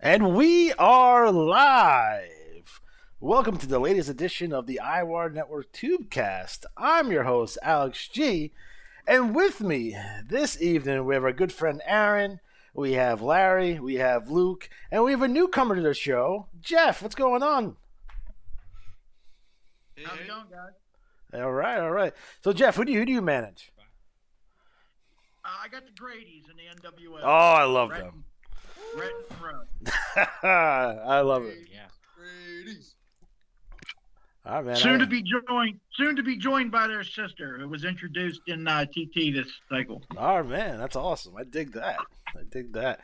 And we are live. Welcome to the latest edition of the IWAR Network Tubecast. I'm your host, Alex G. And with me this evening, we have our good friend Aaron, we have Larry, we have Luke, and we have a newcomer to the show, Jeff. What's going on? How's it going, guys? All right. So, Jeff, who do you manage? I got the Grady's in the NWL. Oh, I love them. Renton Road. I love it. Yeah. Grady's. All right, man. Soon to be joined by their sister, who was introduced in TT this cycle. Oh, man, that's awesome. I dig that.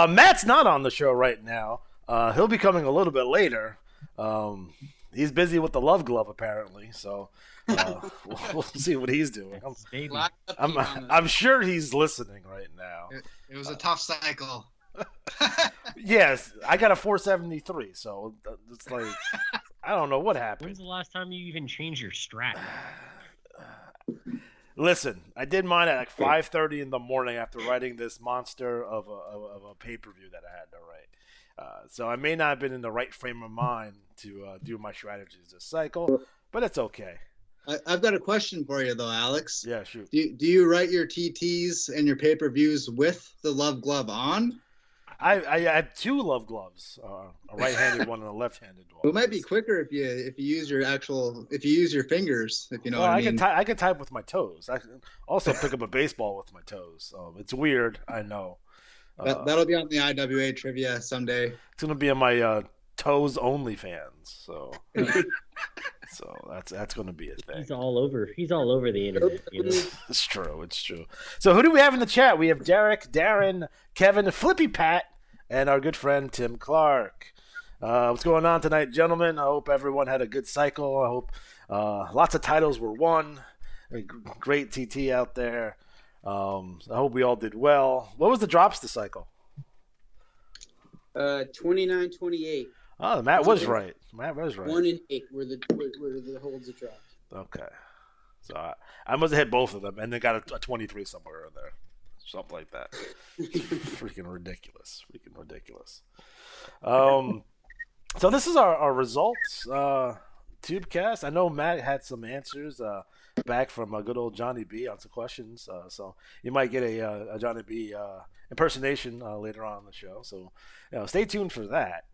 Matt's not on the show right now. He'll be coming a little bit later. He's busy with the Love Glove, apparently, so we'll see what he's doing. I'm sure he's listening right now. It was a tough cycle. Yes, I got a 473, so it's like, I don't know what happened. When's the last time you even changed your strap? Listen, I did mine at like 5:30 in the morning after writing this monster of a pay-per-view that I had to write. So I may not have been in the right frame of mind to do my strategies this cycle, but it's okay. I've got a question for you, though, Alex. Yeah, shoot. Do you write your TTs and your pay-per-views with the Love Glove on? I had two Love Gloves, a right-handed one and a left-handed one. It might be quicker if you use your fingers, if you know what I mean. I can type with my toes. I can also pick up a baseball with my toes. It's weird, I know. That'll be on the IWA trivia someday. It's gonna be on my toes only fans. So, so that's gonna be a thing. He's all over the internet. You know? It's true. So who do we have in the chat? We have Derek, Darren, Kevin, Flippy Pat, and our good friend Tim Clark. What's going on tonight, gentlemen? I hope everyone had a good cycle. I hope lots of titles were won. Great TT out there. I hope we all did well. What was the drops this cycle? 29-28. Oh, Matt was right. 1 and 8 were the holds that dropped. Okay. So I must have hit both of them and then got a 23 somewhere in there. Something like that. Freaking ridiculous. So this is our results. Tubecast. I know Matt had some answers back from good old Johnny B on some questions. So you might get a Johnny B impersonation later on in the show. So stay tuned for that.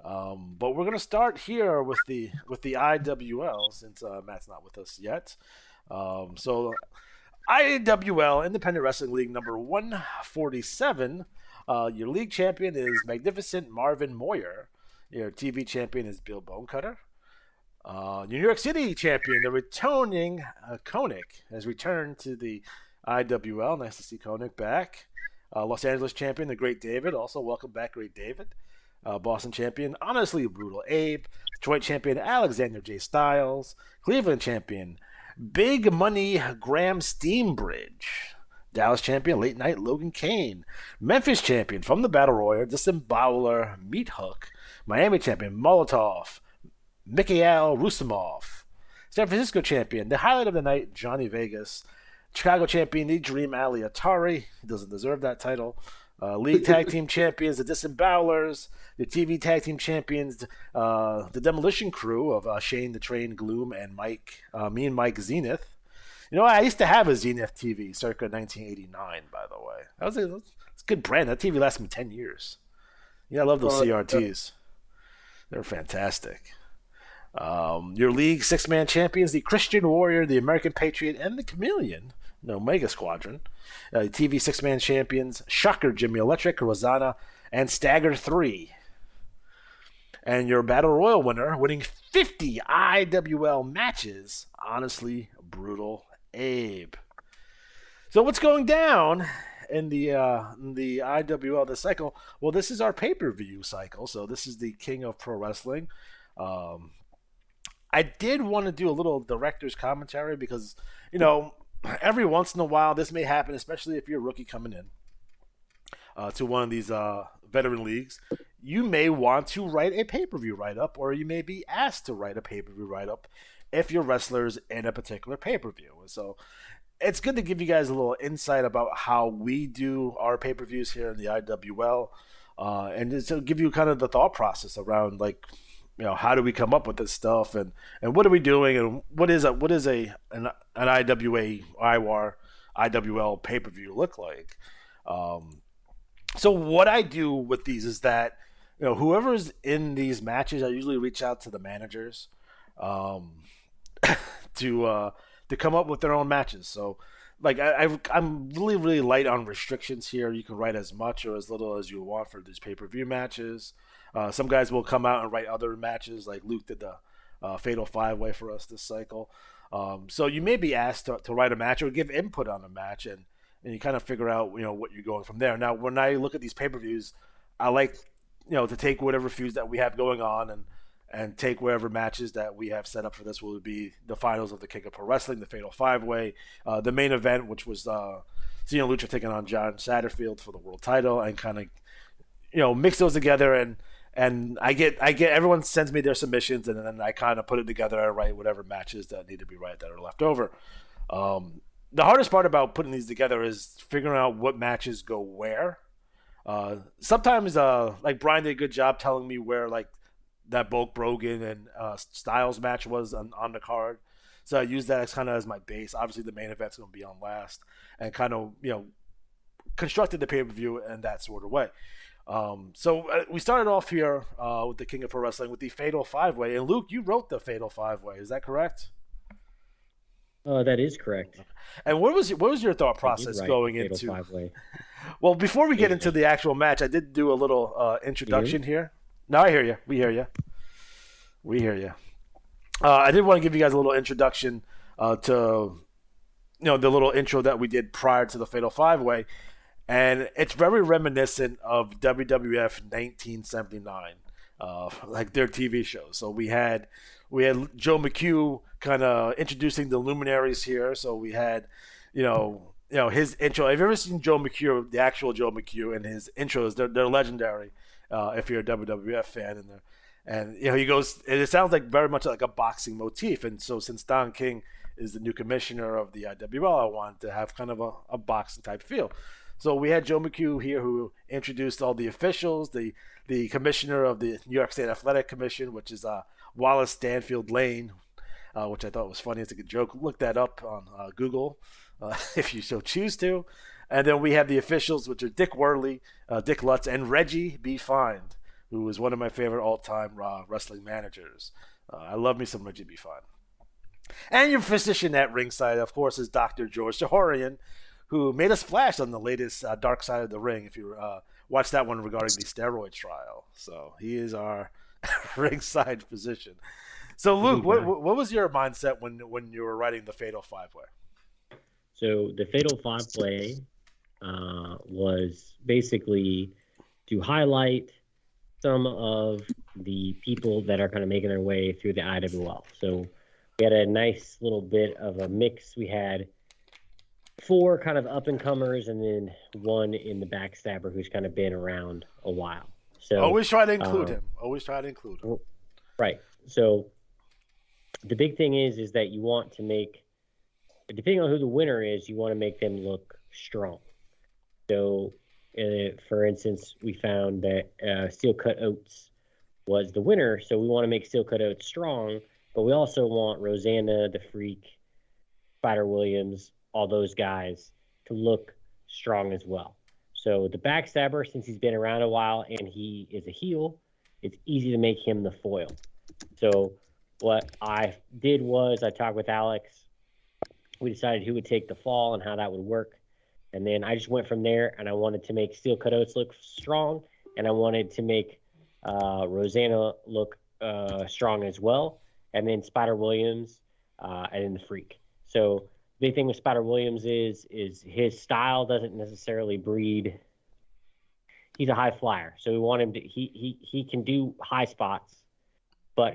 But we're gonna start here with the IWL since Matt's not with us yet. So IWL Independent Wrestling League number 147. Your league champion is Magnificent Marvin Moyer. Your TV champion is Bill Bonecutter. Your New York City champion, the returning Koenig, has returned to the IWL. Nice to see Koenig back. Los Angeles champion, the Great David. Also, welcome back, Great David. Boston champion, Honestly Brutal Abe. Detroit champion, Alexander J. Styles. Cleveland champion, Big Money Graham Steambridge. Dallas champion, Late Night Logan Kane. Memphis champion, from the Battle Royal, Disemboweler Meat Hook. Miami champion, Molotov. Mikhail Rusimov. San Francisco champion, the highlight of the night, Johnny Vegas. Chicago champion, the Dream Ali Atari. He doesn't deserve that title. League tag team champions, the Disembowelers. The TV tag team champions, the Demolition Crew of Shane the Train Gloom and Mike, me and Mike Zenith. You know, I used to have a Zenith TV circa 1989, by the way. It's a good brand. That TV lasted me 10 years. Yeah, I love those CRTs. They're fantastic. Your league six-man champions, the Christian Warrior, the American Patriot, and the Chameleon, the Omega Squadron. TV six-man champions, Shocker, Jimmy Electric, Rosanna, and Stagger 3. And your Battle Royal winner, winning 50 IWL matches, Honestly Brutal Abe. So what's going down in the IWL this cycle? Well, this is our pay-per-view cycle, so this is the King of Pro Wrestling. I did want to do a little director's commentary because, every once in a while this may happen, especially if you're a rookie coming in to one of these veteran leagues. You may want to write a pay-per-view write-up, or you may be asked to write a pay-per-view write-up if your wrestlers in a particular pay-per-view. So it's good to give you guys a little insight about how we do our pay-per-views here in the IWL. and it's to give you kind of the thought process around like, how do we come up with this stuff, and what are we doing, and what is an IWA IWAR IWL pay per view look like. So what I do with these is that whoever's in these matches, I usually reach out to the managers to come up with their own matches. So like I'm really really light on restrictions here. You can write as much or as little as you want for these pay per view matches. Some guys will come out and write other matches, like Luke did the Fatal 5-Way for us this cycle. So you may be asked to write a match or give input on a match, and you kind of figure out what you're going from there. Now, when I look at these pay-per-views, I like to take whatever feuds that we have going on and take whatever matches that we have set up for this will be the finals of the King of Pro Wrestling, the Fatal 5-Way, the main event, which was Cena Lucha taking on John Satterfield for the world title, and kind of mix those together, and I get everyone sends me their submissions, and then I kind of put it together and write whatever matches that need to be right that are left over. The hardest part about putting these together is figuring out what matches go where. Sometimes, like Brian did a good job telling me where like that Bulk Brogan and Styles match was on the card. So I use that as kind of as my base. Obviously, the main event's going to be on last, and kind of constructed the pay per view in that sort of way. So we started off here with the King of Pro Wrestling with the Fatal 5-Way, and Luke, you wrote the Fatal 5-Way. Is that correct? That is correct. And what was your thought process going Fatal into? 5-Way. Well, before we get into the actual match, I did do a little introduction here. No, I hear you. We hear you. We hear you. I did want to give you guys a little introduction to the little intro that we did prior to the Fatal 5-Way, and it's very reminiscent of WWF 1979, like their TV shows. So we had Joe McHugh kind of introducing the luminaries here. So we had, his intro. Have you ever seen Joe McHugh, the actual Joe McHugh, and his intros? They're legendary. If you're a WWF fan, and he goes, and it sounds like very much like a boxing motif. And so since Don King is the new commissioner of the IWL, I wanted to have kind of a boxing type feel. So we had Joe McHugh here, who introduced all the officials, the commissioner of the New York State Athletic Commission, which is Wallace Stanfield Lane, which I thought was funny. It's a good joke. Look that up on Google if you so choose to. And then we have the officials, which are Dick Worley, Dick Lutz, and Reggie B. Fine, who is one of my favorite all-time wrestling managers. I love me some Reggie B. Fine. And your physician at ringside, of course, is Dr. George Jahorian, who made a splash on the latest Dark Side of the Ring, if you watch that one regarding the steroid trial. So he is our ringside physician. So, Luke, what was your mindset when you were writing the Fatal 5-Way? So the Fatal 5-Way was basically to highlight some of the people that are kind of making their way through the IWL. So we had a nice little bit of a mix. We had 4 kind of up-and-comers, and then 1 in the backstabber who's kind of been around a while. So always try to include him. Always try to include him. Right. So the big thing is that you want to make, depending on who the winner is, you want to make them look strong. So, for instance, we found that Steel Cut Oates was the winner, so we want to make Steel Cut Oates strong, but we also want Rosanna, the Freak, Spider Williams, all those guys to look strong as well. So the backstabber, since he's been around a while and he is a heel, it's easy to make him the foil. So what I did was I talked with Alex. We decided who would take the fall and how that would work. And then I just went from there, and I wanted to make Steel Cut Oates look strong, and I wanted to make Rosanna look strong as well, and then Spider Williams, and then the Freak. So the big thing with Spider Williams is his style doesn't necessarily breed. He's a high flyer, so we want him to. He can do high spots, but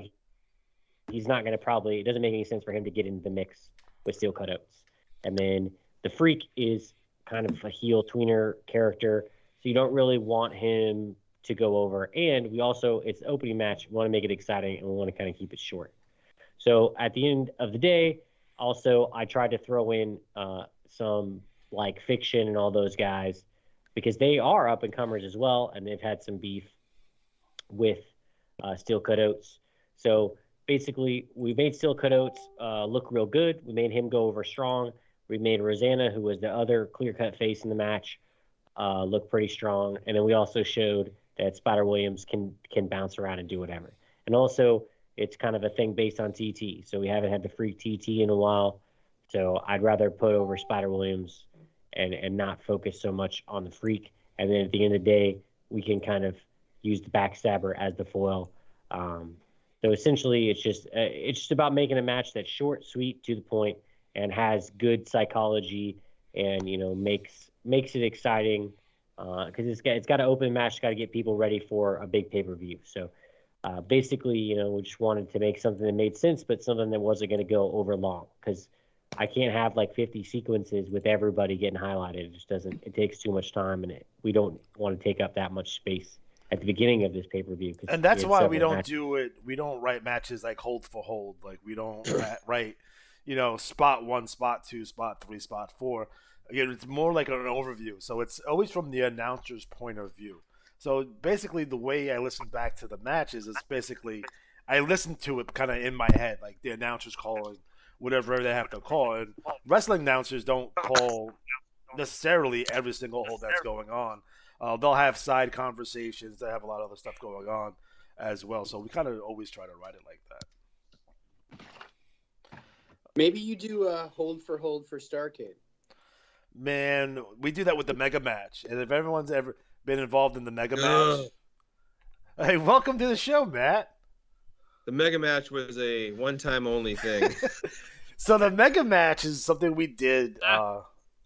he's not going to probably. It doesn't make any sense for him to get into the mix with Steel Cut Oates. And then the Freak is kind of a heel tweener character, so you don't really want him to go over. And we also, it's an opening match. We want to make it exciting, and we want to kind of keep it short. So at the end of the day, also I tried to throw in some like Fiction and all those guys because they are up and comers as well, and they've had some beef with Steel Cutouts. So basically, we made Steel Cutouts look real good. We made him go over strong. We made Rosanna, who was the other clear-cut face in the match, look pretty strong. And then we also showed that Spider Williams can bounce around and do whatever. And also, it's kind of a thing based on TT. So we haven't had the Freak TT in a while. So I'd rather put over Spider Williams and not focus so much on the Freak. And then at the end of the day, we can kind of use the Backstabber as the foil. So essentially, it's just about making a match that's short, sweet, to the point, and has good psychology, and makes it exciting. Because it's got to open the match, it's got to get people ready for a big pay-per-view. So basically, we just wanted to make something that made sense, but something that wasn't going to go over long. Because I can't have like 50 sequences with everybody getting highlighted. It just doesn't. It takes too much time, and we don't want to take up that much space at the beginning of this pay-per-view. And that's why we don't matches. do it. We don't write matches like hold for hold. Like we don't write, spot 1, spot 2, spot 3, spot 4. Again, it's more like an overview. So it's always from the announcer's point of view. So basically, the way I listen back to the matches is basically I listen to it kind of in my head, like the announcers calling whatever they have to call. And wrestling announcers don't call necessarily every single hold that's going on. They'll have side conversations. They have a lot of other stuff going on as well. So we kind of always try to write it like that. Maybe you do hold for Starrcade. Man, we do that with the Mega Match. And if everyone's ever been involved in the Mega Match, hey, welcome to the show, Matt. The Mega Match was a one-time only thing. So the Mega Match is something we did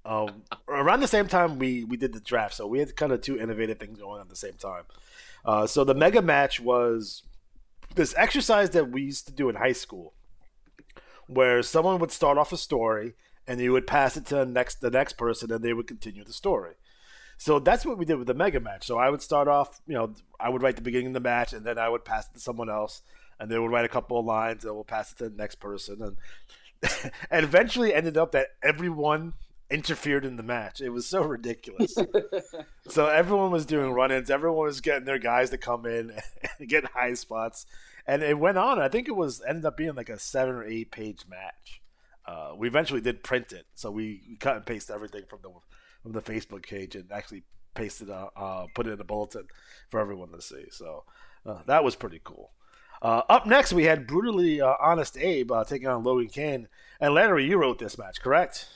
around the same time we did the draft. So we had kind of two innovative things going on at the same time. So the Mega Match was this exercise that we used to do in high school, where someone would start off a story and you would pass it to the next person, and they would continue the story. So that's what we did with the Mega Match. So I would start off, I would write the beginning of the match, and then I would pass it to someone else, and they would write a couple of lines, and we'll pass it to the next person, and and eventually ended up that everyone interfered in the match. It was so ridiculous. So everyone was doing run-ins. Everyone was getting their guys to come in and get high spots, and it went on. I think it ended up being like a 7 or 8 page match. We eventually did print it, so we cut and paste everything from the Facebook page and actually pasted put it in a bulletin for everyone to see. So that was pretty cool. Up next, we had Brutally Honest Abe taking on Logan Kane. And Larry, you wrote this match, correct?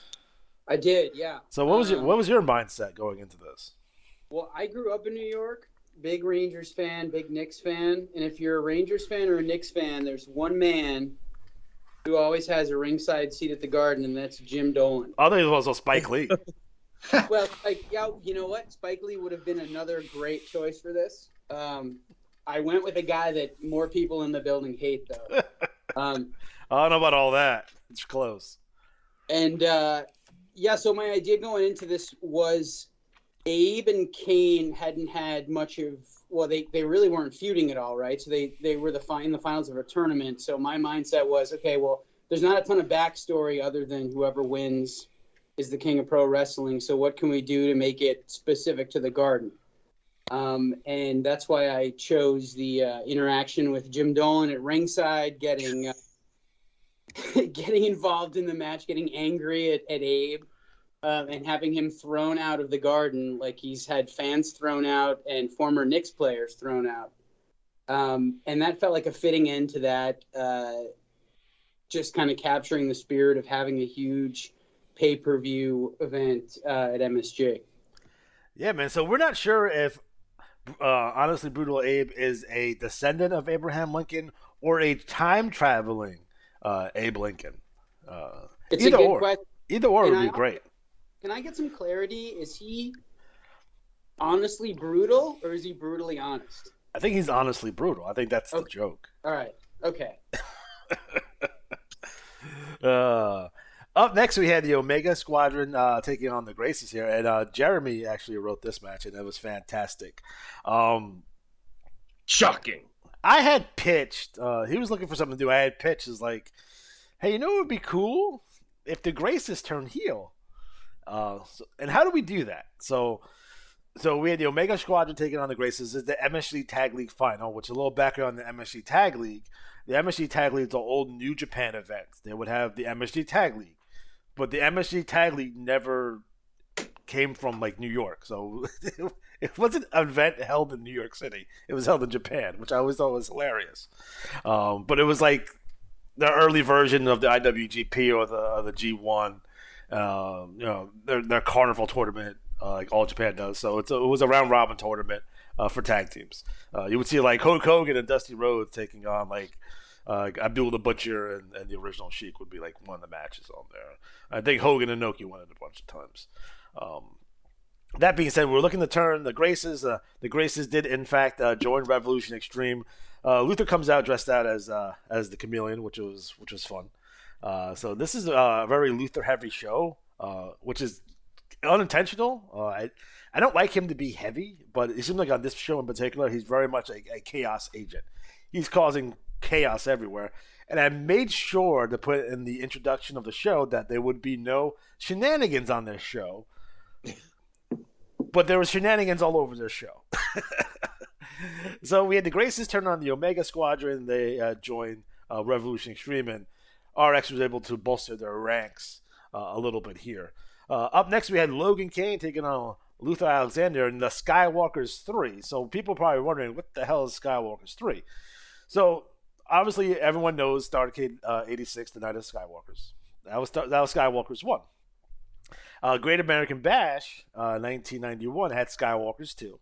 I did, yeah. So what was your mindset going into this? Well, I grew up in New York, big Rangers fan, big Knicks fan. And if you're a Rangers fan or a Knicks fan, there's one man who always has a ringside seat at the Garden, and that's Jim Dolan. I think it was also Spike Lee. Well, you know what? Spike Lee would have been another great choice for this. I went with a guy that more people in the building hate, though. I don't know about all that. It's close. And, so my idea going into this was Abe and Kane hadn't had much of – well, they really weren't feuding at all, right? So they were in the finals of a tournament. So my mindset was, okay, well, there's not a ton of backstory other than whoever wins is the king of pro wrestling. So what can we do to make it specific to the Garden? And that's why I chose the interaction with Jim Dolan at ringside, getting involved in the match, getting angry at Abe, and having him thrown out of the Garden like he's had fans thrown out and former Knicks players thrown out. And that felt like a fitting end to that, just kind of capturing the spirit of having a huge pay-per-view event at MSG. Yeah, man. So we're not sure if honestly Brutal Abe is a descendant of Abraham Lincoln or a time-traveling Abe Lincoln. It's either a good or. question. Either or would be great. Can I get some clarity? Is he honestly brutal, or is he brutally honest? I think he's honestly brutal. I think that's the joke. All right. Okay. Up next, we had the Omega Squadron taking on the Gracies here, and Jeremy actually wrote this match, and it was fantastic. Shocking. I had pitched. He was looking for something to do. I had pitched is like, hey, you know what would be cool if the Gracies turn heel. And how do we do that? So So we had the Omega Squadron taking on the Graces. This is the MSG Tag League final, which is a little background on the MSG Tag League. The MSG Tag League is an old New Japan event. They would have the MSG Tag League, but the MSG Tag League never came from like New York, so it wasn't an event held in New York City. It was held in Japan, which I always thought was hilarious. But it was like the early version of the IWGP or the G1. Their carnival tournament, like All Japan does. So it was a round robin tournament for tag teams. You would see like Hulk Hogan and Dusty Rhodes taking on like Abdul the Butcher and the original Sheik would be like one of the matches on there. I think Hogan and Noki won it a bunch of times. That being said, we're looking to turn the Graces. The Graces did in fact join Revolution Extreme. Luther comes out dressed out as the Chameleon, which was fun. So this is a very Luther heavy show, which is unintentional. I don't like him to be heavy, but it seems like on this show in particular, he's very much a chaos agent. He's causing chaos everywhere. And I made sure to put in the introduction of the show that there would be no shenanigans on this show. But there was shenanigans all over this show. So we had the Graces turn on the Omega Squadron. They joined Revolution Extreme, and RX was able to bolster their ranks a little bit here. Up next, we had Logan Kane taking on Luther Alexander in the Skywalkers 3. So people are probably wondering, what the hell is Skywalkers 3? So obviously, everyone knows Starrcade 86, the Night of Skywalkers. That was Skywalkers 1. Great American Bash 1991 had Skywalkers 2.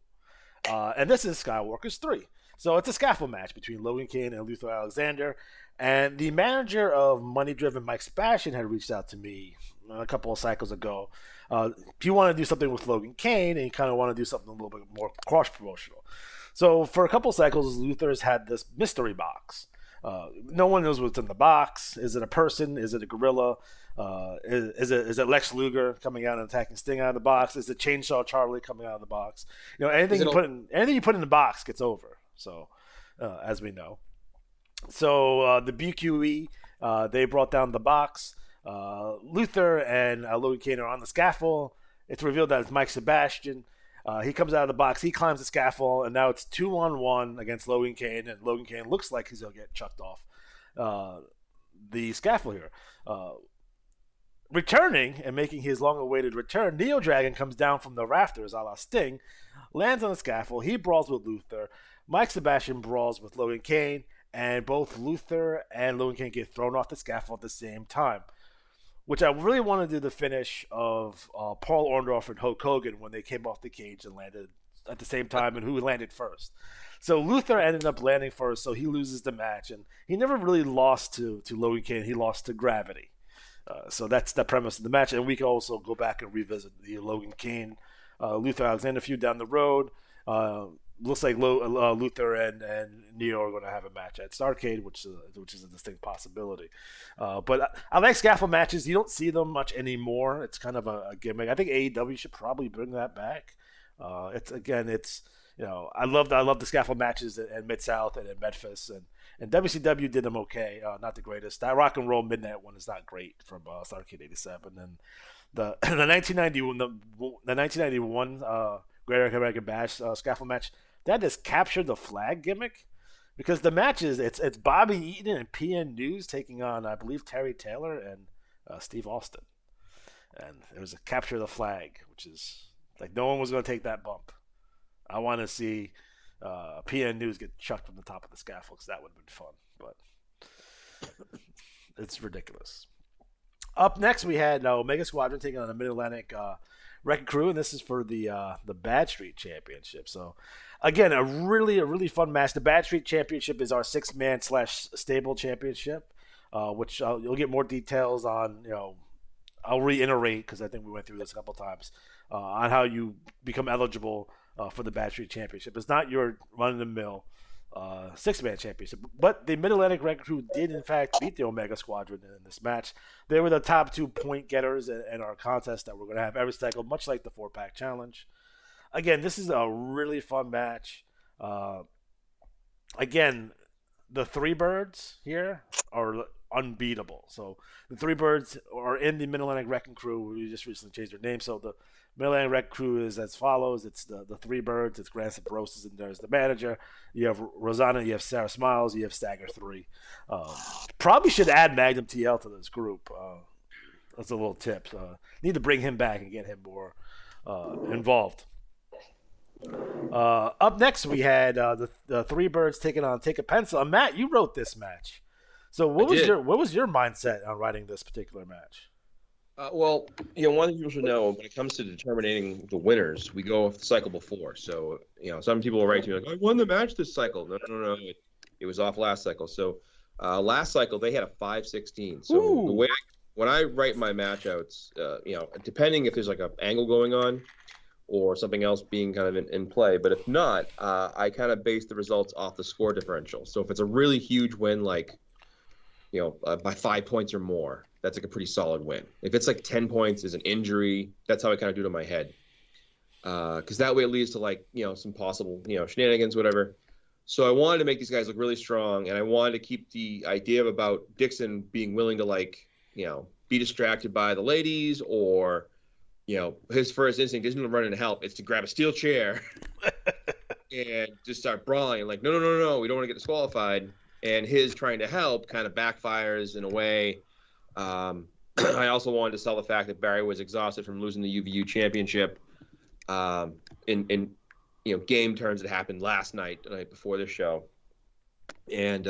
And this is Skywalkers 3. So it's a scaffold match between Logan Kane and Luther Alexander. And the manager of Money Driven, Mike Sebastian, had reached out to me a couple of cycles ago. If you want to do something with Logan Kane and you kind of want to do something a little bit more cross-promotional. So for a couple of cycles, Luther's had this mystery box. No one knows what's in the box. Is it a person? Is it a gorilla? Is it Lex Luger coming out and attacking Sting out of the box? Is it Chainsaw Charlie coming out of the box? Anything you put in the box gets over. So, as we know. So the BQE they brought down the box. Luther and Logan Kane are on the scaffold. It's revealed that it's Mike Sebastian. He comes out of the box. He climbs the scaffold, and now it's 2-on-1 against Logan Kane. And Logan Kane looks like he's gonna get chucked off the scaffold here. Returning and making his long-awaited return, Neo Dragon comes down from the rafters, a la Sting, lands on the scaffold. He brawls with Luther. Mike Sebastian brawls with Logan Kane, and both Luther and Logan Kane get thrown off the scaffold at the same time, which I really want to do the finish of Paul Orndorff and Hulk Hogan when they came off the cage and landed at the same time, and who landed first. So Luther ended up landing first, so he loses the match, and he never really lost to Logan Kane. He lost to gravity. So that's the premise of the match, and we can also go back and revisit the Logan Kane, Luther Alexander feud down the road. Looks like Luther and Neo are going to have a match at Starrcade, which is a distinct possibility. But I like scaffold matches. You don't see them much anymore. It's kind of a gimmick. I think AEW should probably bring that back. I love the scaffold matches at Mid-South and at Medfest, and WCW did them okay. Not the greatest. That Rock and Roll Midnight one is not great from Starrcade 87. And the 1991 Great American Bash scaffold match, that is capture the flag gimmick, because the match is it's Bobby Eaton and PN News taking on, I believe, Terry Taylor and Steve Austin, and it was a capture the flag, which is like no one was going to take that bump. I want to see PN News get chucked from the top of the scaffold, because that would have been fun, but it's ridiculous. Up next, we had Omega Squadron taking on the Mid-Atlantic Wrecking Crew, and this is for the Bad Street Championship. So, again, a really fun match. The Bad Street Championship is our 6-man / stable championship, which you'll get more details on. I'll reiterate, because I think we went through this a couple times, on how you become eligible for the Bad Street Championship. It's not your run-of-the-mill 6-man championship, but the Mid-Atlantic Wrecking Crew did in fact beat the Omega Squadron in this match. They were the top 2 point getters in our contest that we're going to have every cycle, much like the 4-pack challenge. Again, this is a really fun match. Again, the 3 birds here are unbeatable. So the Three Birds are in the Mid-Atlantic Wrecking Crew. We just recently changed their name. So the Mid-Atlantic Wrecking Crew is as follows. It's the Three Birds. It's Grant Sabrosis, and there's the manager. You have Rosanna. You have Sarah Smiles. You have Stagger 3. Probably should add Magnum TL to this group. That's a little tip. Need to bring him back and get him more involved. Up next, we had the Three Birds taking on Take a Pencil. Matt, you wrote this match. So what was your mindset on writing this particular match? Well, one thing people should know when it comes to determining the winners, we go with the cycle before. So, some people will write to me like, I won the match this cycle. No. It was off last cycle. So, last cycle, they had a 5-16. So, Ooh. the way when I write my match outs, depending if there's like an angle going on or something else being kind of in play. But if not, I kind of base the results off the score differential. So, if it's a really huge win, like, by 5 points or more, that's like a pretty solid win. If it's like 10 points is an injury, that's how I kind of do it in my head. Because that way it leads to like, some possible, shenanigans, whatever. So I wanted to make these guys look really strong, and I wanted to keep the idea about Dixon being willing to like, be distracted by the ladies, or, his first instinct isn't to run in and help. It's to grab a steel chair and just start brawling. Like, no, we don't want to get disqualified. And his trying to help kind of backfires in a way. I also wanted to sell the fact that Barry was exhausted from losing the UVU championship in game turns that happened the night before this show. And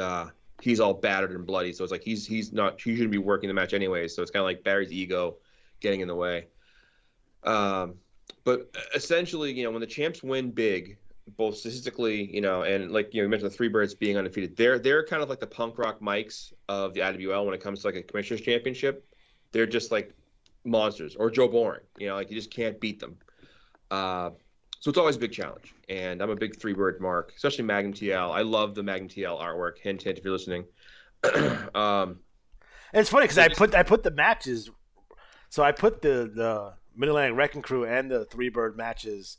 he's all battered and bloody. So it's like he shouldn't be working the match anyways. So it's kind of like Barry's ego getting in the way. But essentially, when the champs win big, both statistically, and like you mentioned the Three Birds being undefeated, they're kind of like the punk rock mics of the IWL when it comes to like a commissioner's championship. They're just like monsters, or Joe Boring, like you just can't beat them. So it's always a big challenge, and I'm a big Three Bird mark, especially Magnum TL. I love the Magnum TL artwork. Hint, if you're listening. And it's funny because I put the matches, so I put the Mid-Atlantic Wrecking Crew and the Three Bird matches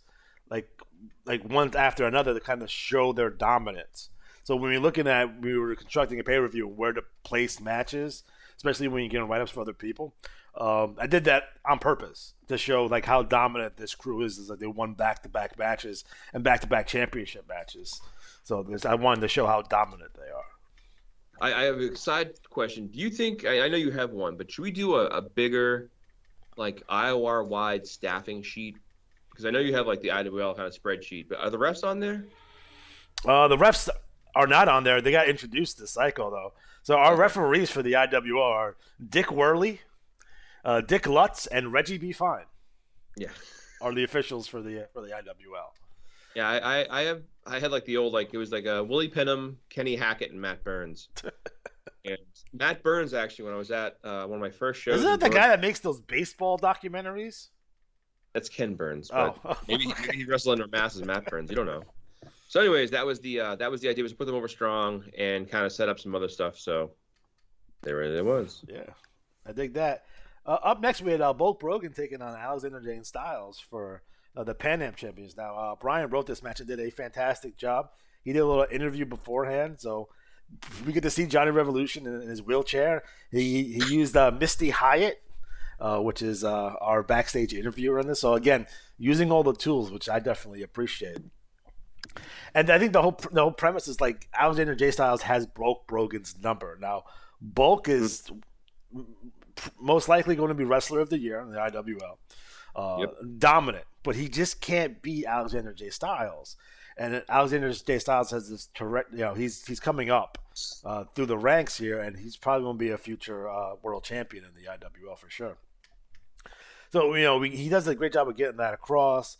like one after another to kind of show their dominance. So when we were constructing a pay-per-view where to place matches, especially when you're getting write-ups for other people, I did that on purpose to show like how dominant this crew is. Is like they won back-to-back matches and back-to-back championship matches. So I wanted to show how dominant they are. I have a side question. Do you think, I know you have one, but should we do a bigger like IWAR-wide staffing sheet? Because I know you have like the IWL kind of spreadsheet, but are the refs on there? The refs are not on there. They got introduced this cycle though. So our referees for the IWL are Dick Worley, Dick Lutz, and Reggie B. Fine. Yeah, are the officials for the IWL. Yeah, I had like the old it was like Willie Penham, Kenny Hackett, and Matt Burns. And Matt Burns actually, when I was at one of my first shows, isn't that the guy that makes those baseball documentaries? That's Ken Burns, but maybe he wrestled under mass as Matt Burns. You don't know. So, anyways, that was the idea, was to put them over strong and kind of set up some other stuff. So there it was. Yeah, I dig that. Up next, we had Bulk Brogan taking on Alexander Jane Styles for the Pan Am Champions. Now, Brian wrote this match and did a fantastic job. He did a little interview beforehand, so we get to see Johnny Revolution in his wheelchair. He used Misty Hyatt, which is our backstage interviewer in this. So again, using all the tools, which I definitely appreciate. And I think the whole premise is like Alexander J. Styles has Bulk Brogan's number. Now, Bulk is most likely going to be Wrestler of the Year in the IWL. Dominant, but he just can't beat Alexander J. Styles. And Alexander J. Styles has this he's coming up through the ranks here, and he's probably going to be a future world champion in the IWL for sure. So he does a great job of getting that across.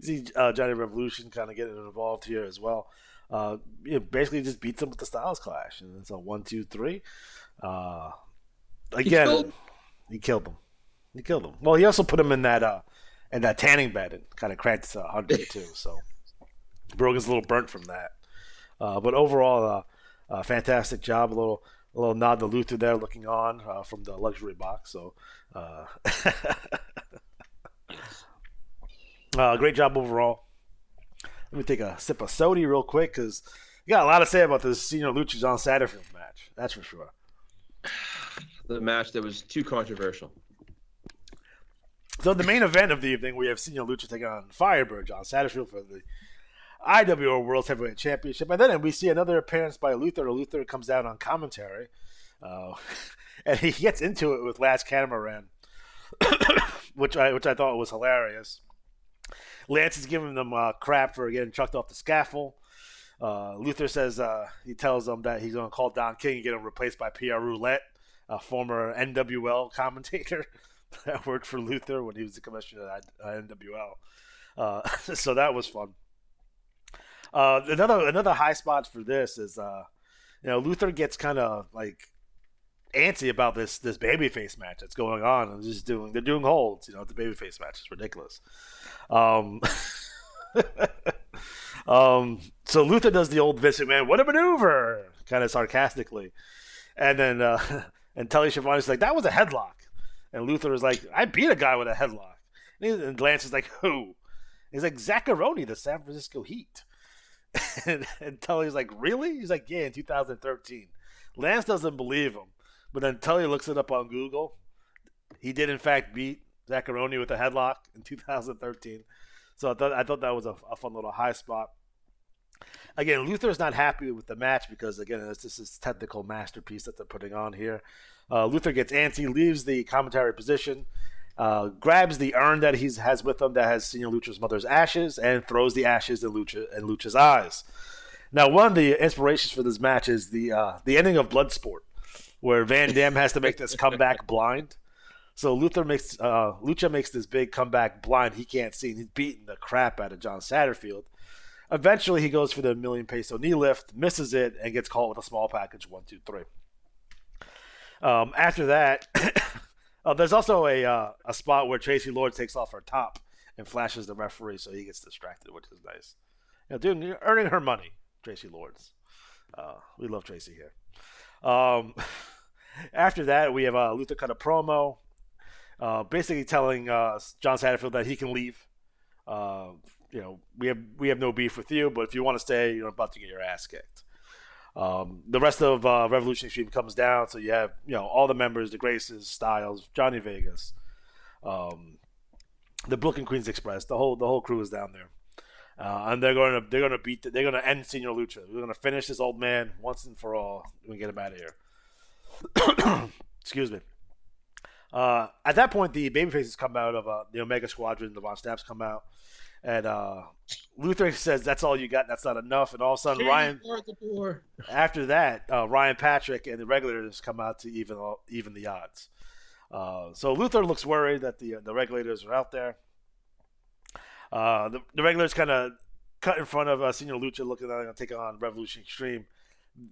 See Johnny Revolution kind of getting involved here as well. Basically just beats him with the Styles Clash, and it's a 1, 2, 3. Again, he killed him. Well, he also put him in that tanning bed and kind of cranked to 100 too. So Brogan's a little burnt from that. But overall, fantastic job. A little nod to Luther there, looking on from the luxury box. So great job overall. Let me take a sip of soda real quick because You got a lot to say about this Senior Lucha John Satterfield match. That's for sure. The match that was too controversial. So the main event of the evening, we have Senior Lucha taking on Firebird John Satterfield for the IWAR World Heavyweight Championship. And then we see another appearance by Luther. Luther comes down on commentary. And he gets into it with Lance Catamaran, which I thought was hilarious. Lance is giving them crap for getting chucked off the scaffold. Luther says he tells them that he's going to call Don King and get him replaced by PR Roulette, a former NWL commentator that worked for Luther when he was the commissioner at NWL. So that was fun. Another high spot for this is Luther gets kind of like antsy about this babyface match that's going on, and they're doing holds. The babyface match is ridiculous. So Luther does the old Vince McMahon, what a maneuver, kind of sarcastically, and then and Telly Schiavone's like, that was a headlock, and Luther is like, I beat a guy with a headlock, and Lance is like, who? He's like, Zaccaroni, the San Francisco Heat. and Tully's like, really? He's like, yeah, in 2013. Lance doesn't believe him, but then Tully looks it up on Google. He did in fact beat Zaccaroni with a headlock in 2013. So I thought that was a fun little high spot. Again, Luther's not happy with the match because, again, this is technical masterpiece that they're putting on here. Luther gets antsy, leaves the commentary position, grabs the urn that he has with him that has Senior Lucha's mother's ashes, and throws the ashes in Lucha's eyes. Now, one of the inspirations for this match is the ending of Bloodsport, where Van Dam has to make this comeback blind. So Lucha makes this big comeback blind. He can't see, and he's beating the crap out of John Satterfield. Eventually, he goes for the million peso knee lift, misses it, and gets caught with a small package 1, 2, 3. After that, there's also a spot where Tracy Lords takes off her top and flashes the referee, so he gets distracted, which is nice. Dude, you're earning her money, Tracy Lords. We love Tracy here. After that, we have Luther cut a promo, basically telling John Satterfield that he can leave. We have no beef with you, but if you want to stay, you're about to get your ass kicked. The rest of Revolution Extreme comes down, so you have all the members, the Graces, Styles, Johnny Vegas, the Brooklyn Queens Express, the whole crew is down there, and they're gonna end Senior Lucha. We're gonna finish this old man once and for all. We get him out of here. Excuse me. At that point, the babyfaces come out of the Omega Squadron. The Von Snaps come out. And Luther says, that's all you got. That's not enough. And all of a sudden, after that, Ryan Patrick and the Regulators come out to even the odds. So Luther looks worried that the Regulators are out there. The Regulators kind of cut in front of Senior Lucha, looking like they're going to take on Revolution Extreme.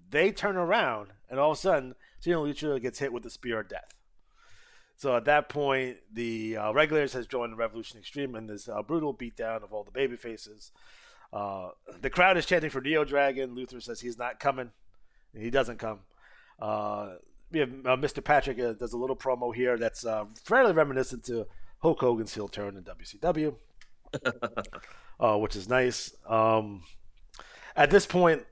They turn around, and all of a sudden, Senior Lucha gets hit with the Spear of Death. So at that point, the Regulators has joined the Revolution Extreme in this brutal beatdown of all the babyfaces. The crowd is chanting for Neo Dragon. Luther says he's not coming, and he doesn't come. We have Mr. Patrick does a little promo here that's fairly reminiscent to Hulk Hogan's heel turn in WCW, which is nice. At this point,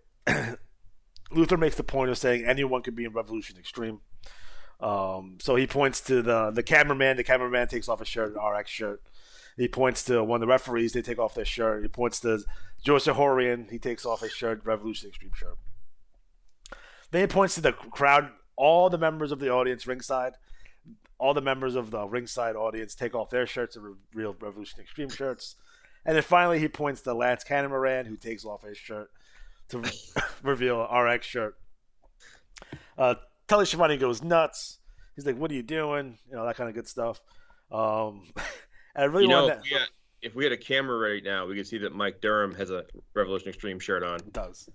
Luther makes the point of saying anyone could be in Revolution Extreme. So he points to the cameraman. The cameraman takes off his shirt, an RX shirt. He points to one of the referees. They take off their shirt. He points to Joe Sahorian. He takes off his shirt, Revolution Extreme shirt. Then he points to the crowd. All the members of the audience ringside, all the members of the ringside audience take off their shirts and reveal Revolution Extreme shirts. And then finally he points to Lance Catamaran, who takes off his shirt to reveal an RX shirt. Telly Schiavone goes nuts. He's like, what are you doing? That kind of good stuff. And I really want that. If we had a camera right now, we could see that Mike Durham has a Revolution Extreme shirt on. It does.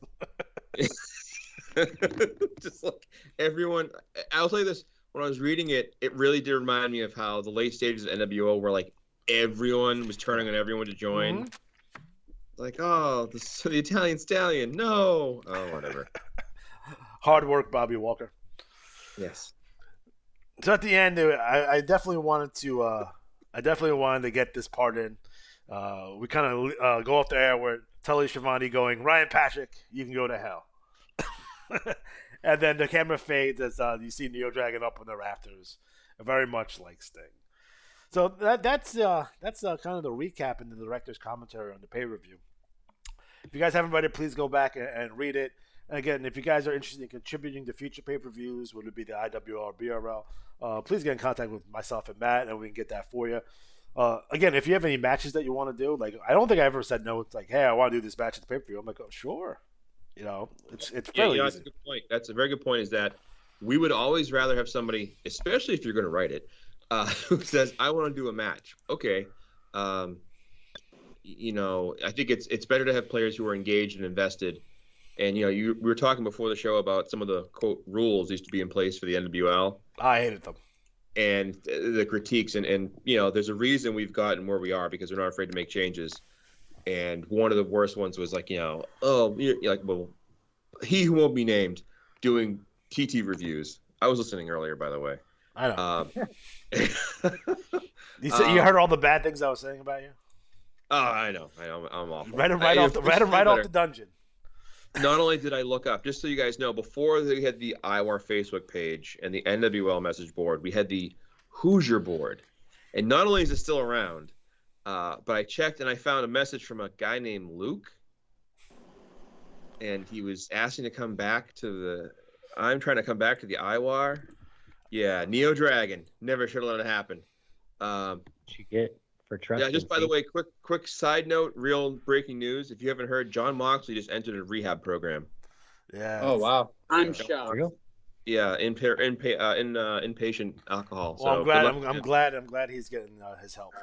Just like everyone. I'll tell you this. When I was reading it, it really did remind me of how the late stages of NWO were like everyone was turning on everyone to join. Mm-hmm. Like, the Italian Stallion. No. Oh, whatever. Hard work, Bobby Walker. Yes. So at the end, I definitely wanted to get this part in. We kind of go off the air where Tully Schiavone going, Ryan Patrick, you can go to hell. And then the camera fades as you see Neo Dragon up on the rafters, very much like Sting. So that's kind of the recap and the director's commentary on the pay-per-view. If you guys haven't read it, please go back and read it. And again, if you guys are interested in contributing to future pay-per-views, whether it be the IWR or BRL, please get in contact with myself and Matt, and we can get that for you. Again, if you have any matches that you want to do, like I don't think I ever said no. It's like, hey, I want to do this match at the pay-per-view. I'm like, oh, sure. You know, it's fairly that's easy. a good point. That's a very good point. Is that we would always rather have somebody, especially if you're going to write it, who says, I want to do a match. Okay. You know, I think it's better to have players who are engaged and invested. And, you know, we were talking before the show about some of the, quote, rules used to be in place for the NWL. I hated them. And the critiques. And, you know, there's a reason we've gotten where we are because we're not afraid to make changes. And one of the worst ones was like, you know, oh, you're like, well, he who won't be named doing TT reviews. I was listening earlier, by the way. I know. You heard all the bad things I was saying about you? Oh, I know. I'm awful. Right off the dungeon. Not only did I look up, just so you guys know, before we had the IWAR Facebook page and the NWL message board, we had the Hoosier board. And not only is it still around, but I checked and I found a message from a guy named Luke. And he was asking to come back to I'm trying to come back to the IWAR. Yeah, Neo Dragon. Never should have let it happen. You get for trust. Yeah, just by the way, quick side note, real breaking news. If you haven't heard, John Moxley just entered a rehab program. Yeah. Oh wow. I'm shocked. Yeah, inpatient alcohol. Well, so I'm glad he's getting his help.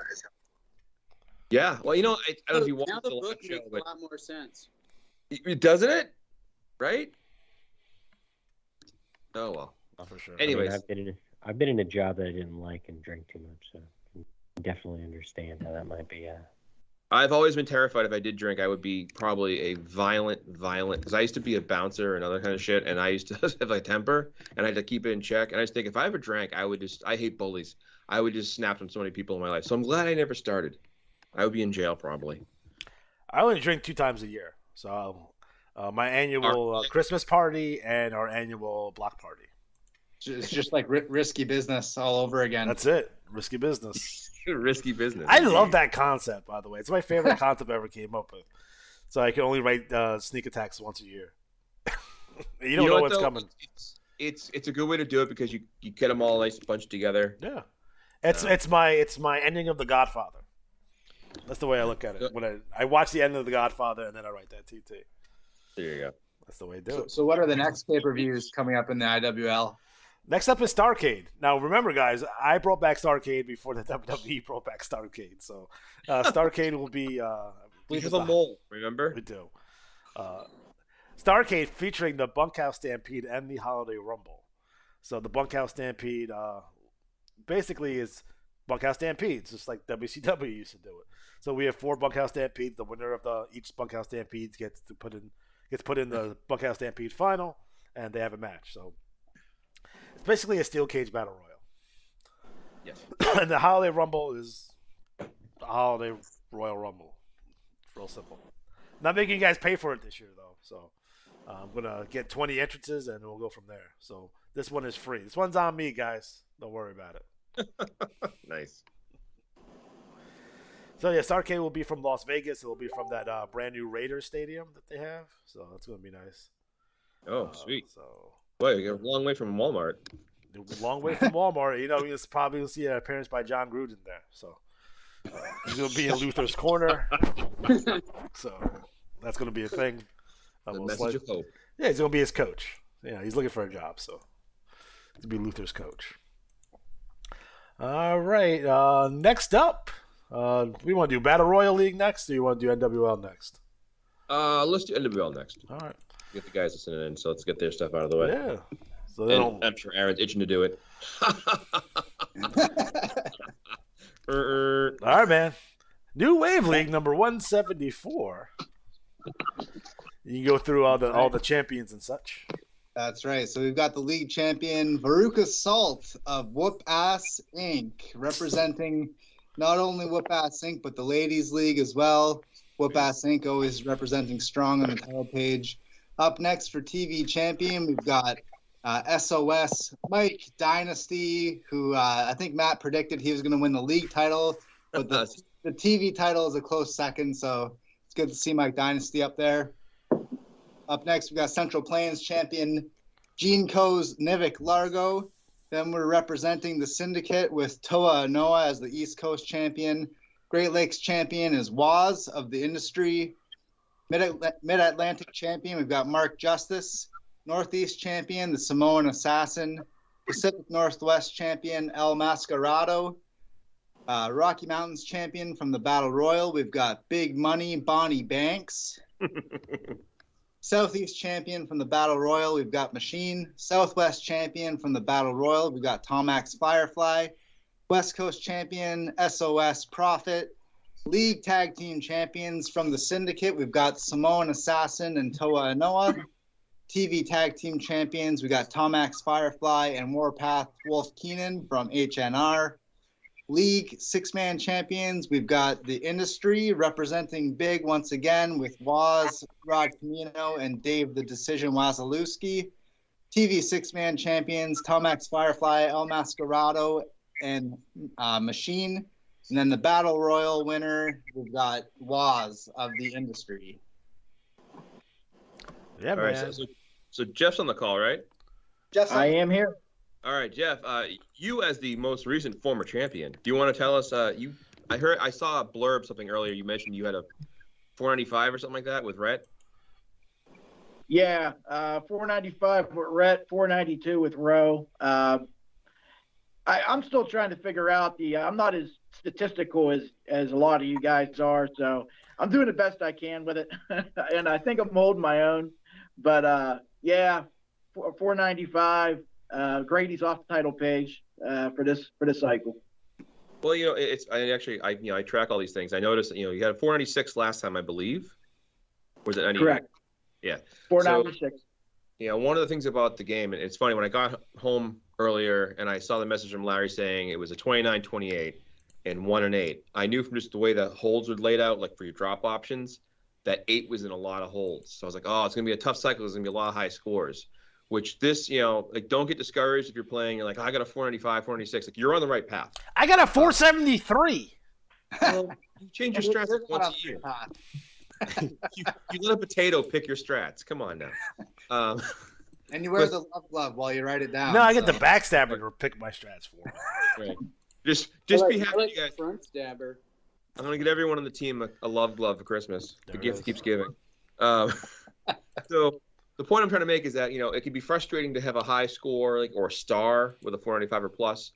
Yeah. Well, you know, I don't know if you Now watched the the book live show, makes but a lot more sense. doesn't it? Right? Oh well. For sure. Anyways, I've been in a job that I didn't like and drank too much, so I can definitely understand how that might be. I've always been terrified if I did drink, I would be probably a violent, because I used to be a bouncer and other kind of shit, and I used to have a temper, and I had to keep it in check. And I just think if I ever drank, I hate bullies. I would just snap on so many people in my life. So I'm glad I never started. I would be in jail probably. I only drink 2 times a year. So my annual Christmas party and our annual block party. It's just like risky business all over again. That's it. Risky business. Risky business. I love that concept, by the way. It's my favorite concept I ever came up with. So I can only write sneak attacks once a year. you don't know what's coming. It's a good way to do it because you get them all nice bunched together. Yeah. It's my ending of The Godfather. That's the way I look at it. When I watch the end of The Godfather and then I write that TT. There you go. That's the way I do it. So what are the next pay-per-views coming up in the IWL? Next up is Starrcade. Now, remember, guys, I brought back Starrcade before the WWE brought back Starrcade. So, Starrcade will be. We have a mole, remember? We do. Starrcade featuring the Bunkhouse Stampede and the Holiday Rumble. So, the Bunkhouse Stampede basically is Bunkhouse Stampedes, just like WCW used to do it. So, we have 4 Bunkhouse Stampedes. The winner of each Bunkhouse Stampede gets put in the Bunkhouse Stampede final, and they have a match. So. It's basically a steel cage battle royal. Yes. And the Holiday Rumble is the Holiday Royal Rumble. It's real simple. Not making you guys pay for it this year, though. So I'm going to get 20 entrances, and we'll go from there. So this one is free. This one's on me, guys. Don't worry about it. Nice. So, yeah, Starrcade will be from Las Vegas. It will be from that brand new Raiders stadium that they have. So that's going to be nice. Oh, sweet. So... Boy, you're a long way from Walmart. A long way from Walmart. You know, you'll probably see an appearance by John Gruden there. So he's going to be in Luther's corner. So that's going to be a thing. The message of hope. Yeah, he's going to be his coach. Yeah, he's looking for a job. So to be Luther's coach. All right. Next up, we want to do Battle Royal League next, or you want to do NWL next? Let's do NWL next. All right. Get the guys listening in, so let's get their stuff out of the way. Yeah. So I'm sure Aaron's itching to do it. All right, man. New Wave League number 174. You can go through all the champions and such. That's right. So we've got the league champion Veruca Salt of Whoop Ass Inc. representing not only Whoop Ass Inc. but the Ladies League as well. Whoop-Ass Inc. always representing strong on the title page. Up next for TV champion, we've got SOS Mike Dynasty, who I think Matt predicted he was going to win the league title, but the TV title is a close second, so it's good to see Mike Dynasty up there. Up next, we've got Central Plains champion Gene Co's Nivik Largo. Then we're representing the Syndicate with Toa Anoa as the East Coast champion. Great Lakes champion is Waz of the Industry. Mid-Atlantic champion, we've got Mark Justice. Northeast champion, the Samoan Assassin. Pacific Northwest champion, El Mascarado. Rocky Mountains champion from the Battle Royal, we've got Big Money Bonnie Banks. Southeast champion from the Battle Royal, we've got Machine. Southwest champion from the Battle Royal, we've got Tomax Firefly. West Coast champion, SOS Prophet. League Tag Team champions from the Syndicate, we've got Samoan Assassin and Toa Anoa. TV Tag Team champions, we got Tomax Firefly and Warpath Wolf Keenan from HNR. League six-man champions, we've got the Industry representing Big once again with Waz, Rod Camino, and Dave the Decision Wazalewski. TV six-man champions, Tomax Firefly, El Mascarado, and Machine. And then the Battle Royal winner, we've got Waz of the Industry. Yeah, All right, man. so Jeff's on the call, right? I am here. All right, Jeff. You as the most recent former champion, do you want to tell us? I saw a blurb something earlier. You mentioned you had a 495 or something like that with Rhett. Yeah, 495 with Rhett, 492 with Roe. I'm still trying to figure out I'm not as statistical as a lot of you guys are, so I'm doing the best I can with it, and I think I'm holding my own. But yeah, 495. Grady's off the title page for this cycle. Well, I track all these things. I noticed you had a 496 last time, I believe. Was it 90? Correct. Yeah. 496. So, one of the things about the game, and it's funny, when I got home earlier and I saw the message from Larry saying it was a 29-28 and 1-8, I knew from just the way the holds were laid out, like for your drop options, that 8 was in a lot of holds. So I was like, oh, it's going to be a tough cycle. There's going to be a lot of high scores. Which this, don't get discouraged if you're playing. You're like, I got a 495, 496. Like, you're on the right path. I got a 473. Well, you change your strats like once a year. you let a potato pick your strats. Come on now. And you wear the love glove while you write it down. No, I get the backstabber to pick my strats for me. Right. Just be happy, you guys. Front stabber. I'm gonna get everyone on the team a love glove for Christmas. The gift that keeps giving. So the point I'm trying to make is that it can be frustrating to have a high score or a star with a 495 or plus,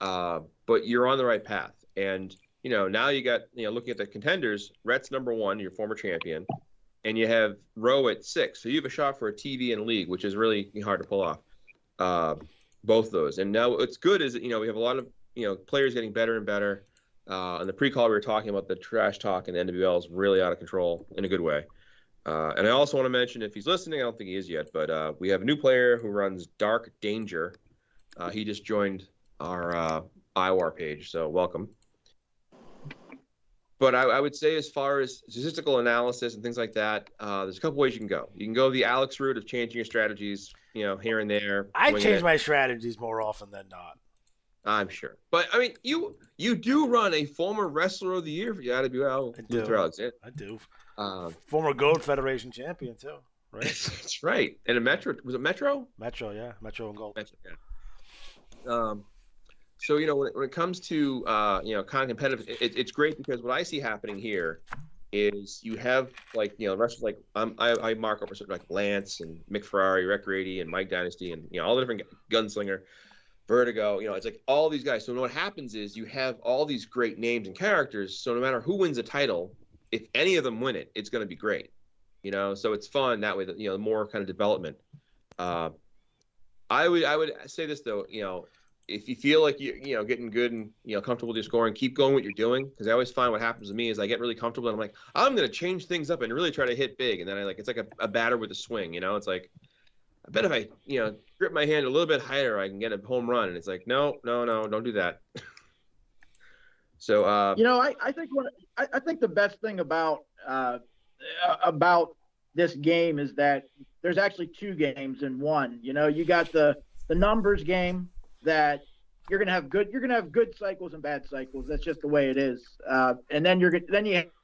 but you're on the right path. And now you got looking at the contenders, Rhett's number 1, your former champion, and you have Roe at 6. So you have a shot for a TV and league, which is really hard to pull off. Both those. And now what's good is that we have a lot of players getting better and better. And the pre-call we were talking about the trash talk and the NWL is really out of control in a good way. And I also want to mention, if he's listening, I don't think he is yet, but we have a new player who runs Dark Danger. He just joined our IWAR page, so welcome. But I would say, as far as statistical analysis and things like that, there's a couple ways you can go. You can go the Alex route of changing your strategies, here and there. I change my strategies more often than not. I'm sure. But, I mean, you do run a former Wrestler of the Year for the IWL. I do. Former Gold Federation champion, too. Right? That's right. And a Metro. Was it Metro? Metro, yeah. Metro and Gold. Metro, yeah. So, when it comes to, kind of competitive, it's great because what I see happening here is you have, wrestlers like I mark up for certain, like Lance and Mick Ferrari, Rec Rady, and Mike Dynasty, and, all the different Gunslinger, Vertigo, it's like all these guys. So what happens is you have all these great names and characters. So no matter who wins a title, if any of them win it, it's going to be great, so it's fun that way, that, more kind of development. I would say this though, if you feel like you're getting good and comfortable with your scoring, keep going what you're doing, because I always find what happens to me is I get really comfortable and I'm like, I'm going to change things up and really try to hit big, and then it's like a batter with a swing, it's like, I bet if I grip my hand a little bit higher I can get a home run, and it's like, no, don't do that. So I think the best thing about about this game is that there's actually two games in one. You know, you got the numbers game that you're gonna have good cycles and bad cycles. That's just the way it is. And then you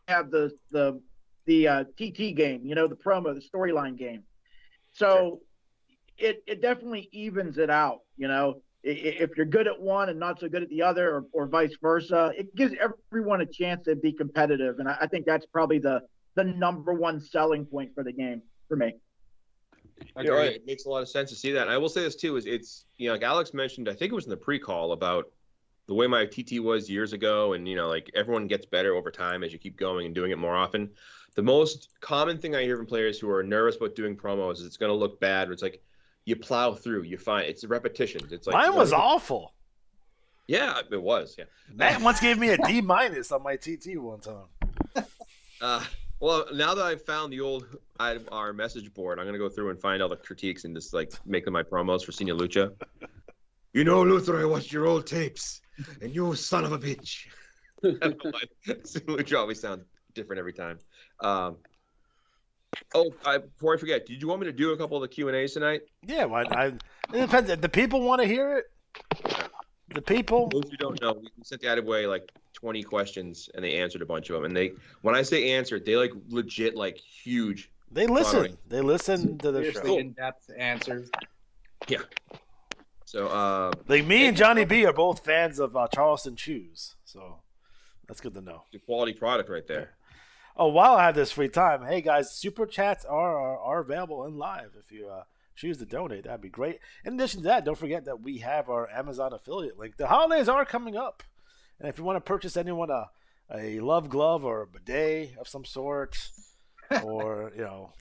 have the TT game. You know, the promo, the storyline game. So it definitely evens it out. You know, if you're good at one and not so good at the other, or vice versa, it gives everyone a chance to be competitive. And I think that's probably the number one selling point for the game for me. You're right. It makes a lot of sense to see that. And I will say this too: is it's like Alex mentioned, I think it was in the pre-call about the way my TT was years ago, and like everyone gets better over time as you keep going and doing it more often. The most common thing I hear from players who are nervous about doing promos is it's going to look bad. Or it's like you plow through, you find it's repetitions. It's like mine was awful. Yeah, it was. Yeah, Matt once gave me a D- on my TT one time. Well, now that I've found the old IWAR message board, I'm going to go through and find all the critiques and just like make them my promos for Senior Lucha. You know, Luther, I watched your old tapes, and you son of a bitch. Senior Lucha always sounds different every time. Before I forget, did you want me to do a couple of the Q&As tonight? Yeah, it depends. The people want to hear it. The people. Those who don't know, we sent the IWAR like 20 questions, and they answered a bunch of them. And when I say answered, they like legit like huge. They listen. They listen to the show. In-depth answers. Yeah. So like me and Johnny B are both fans of Charleston Chews, so that's good to know. The quality product right there. Oh, while I have this free time, hey guys, super chats are available in live. If you choose to donate, that'd be great. In addition to that, don't forget that we have our Amazon affiliate link. The holidays are coming up, and if you want to purchase anyone a love glove or a bidet of some sort, or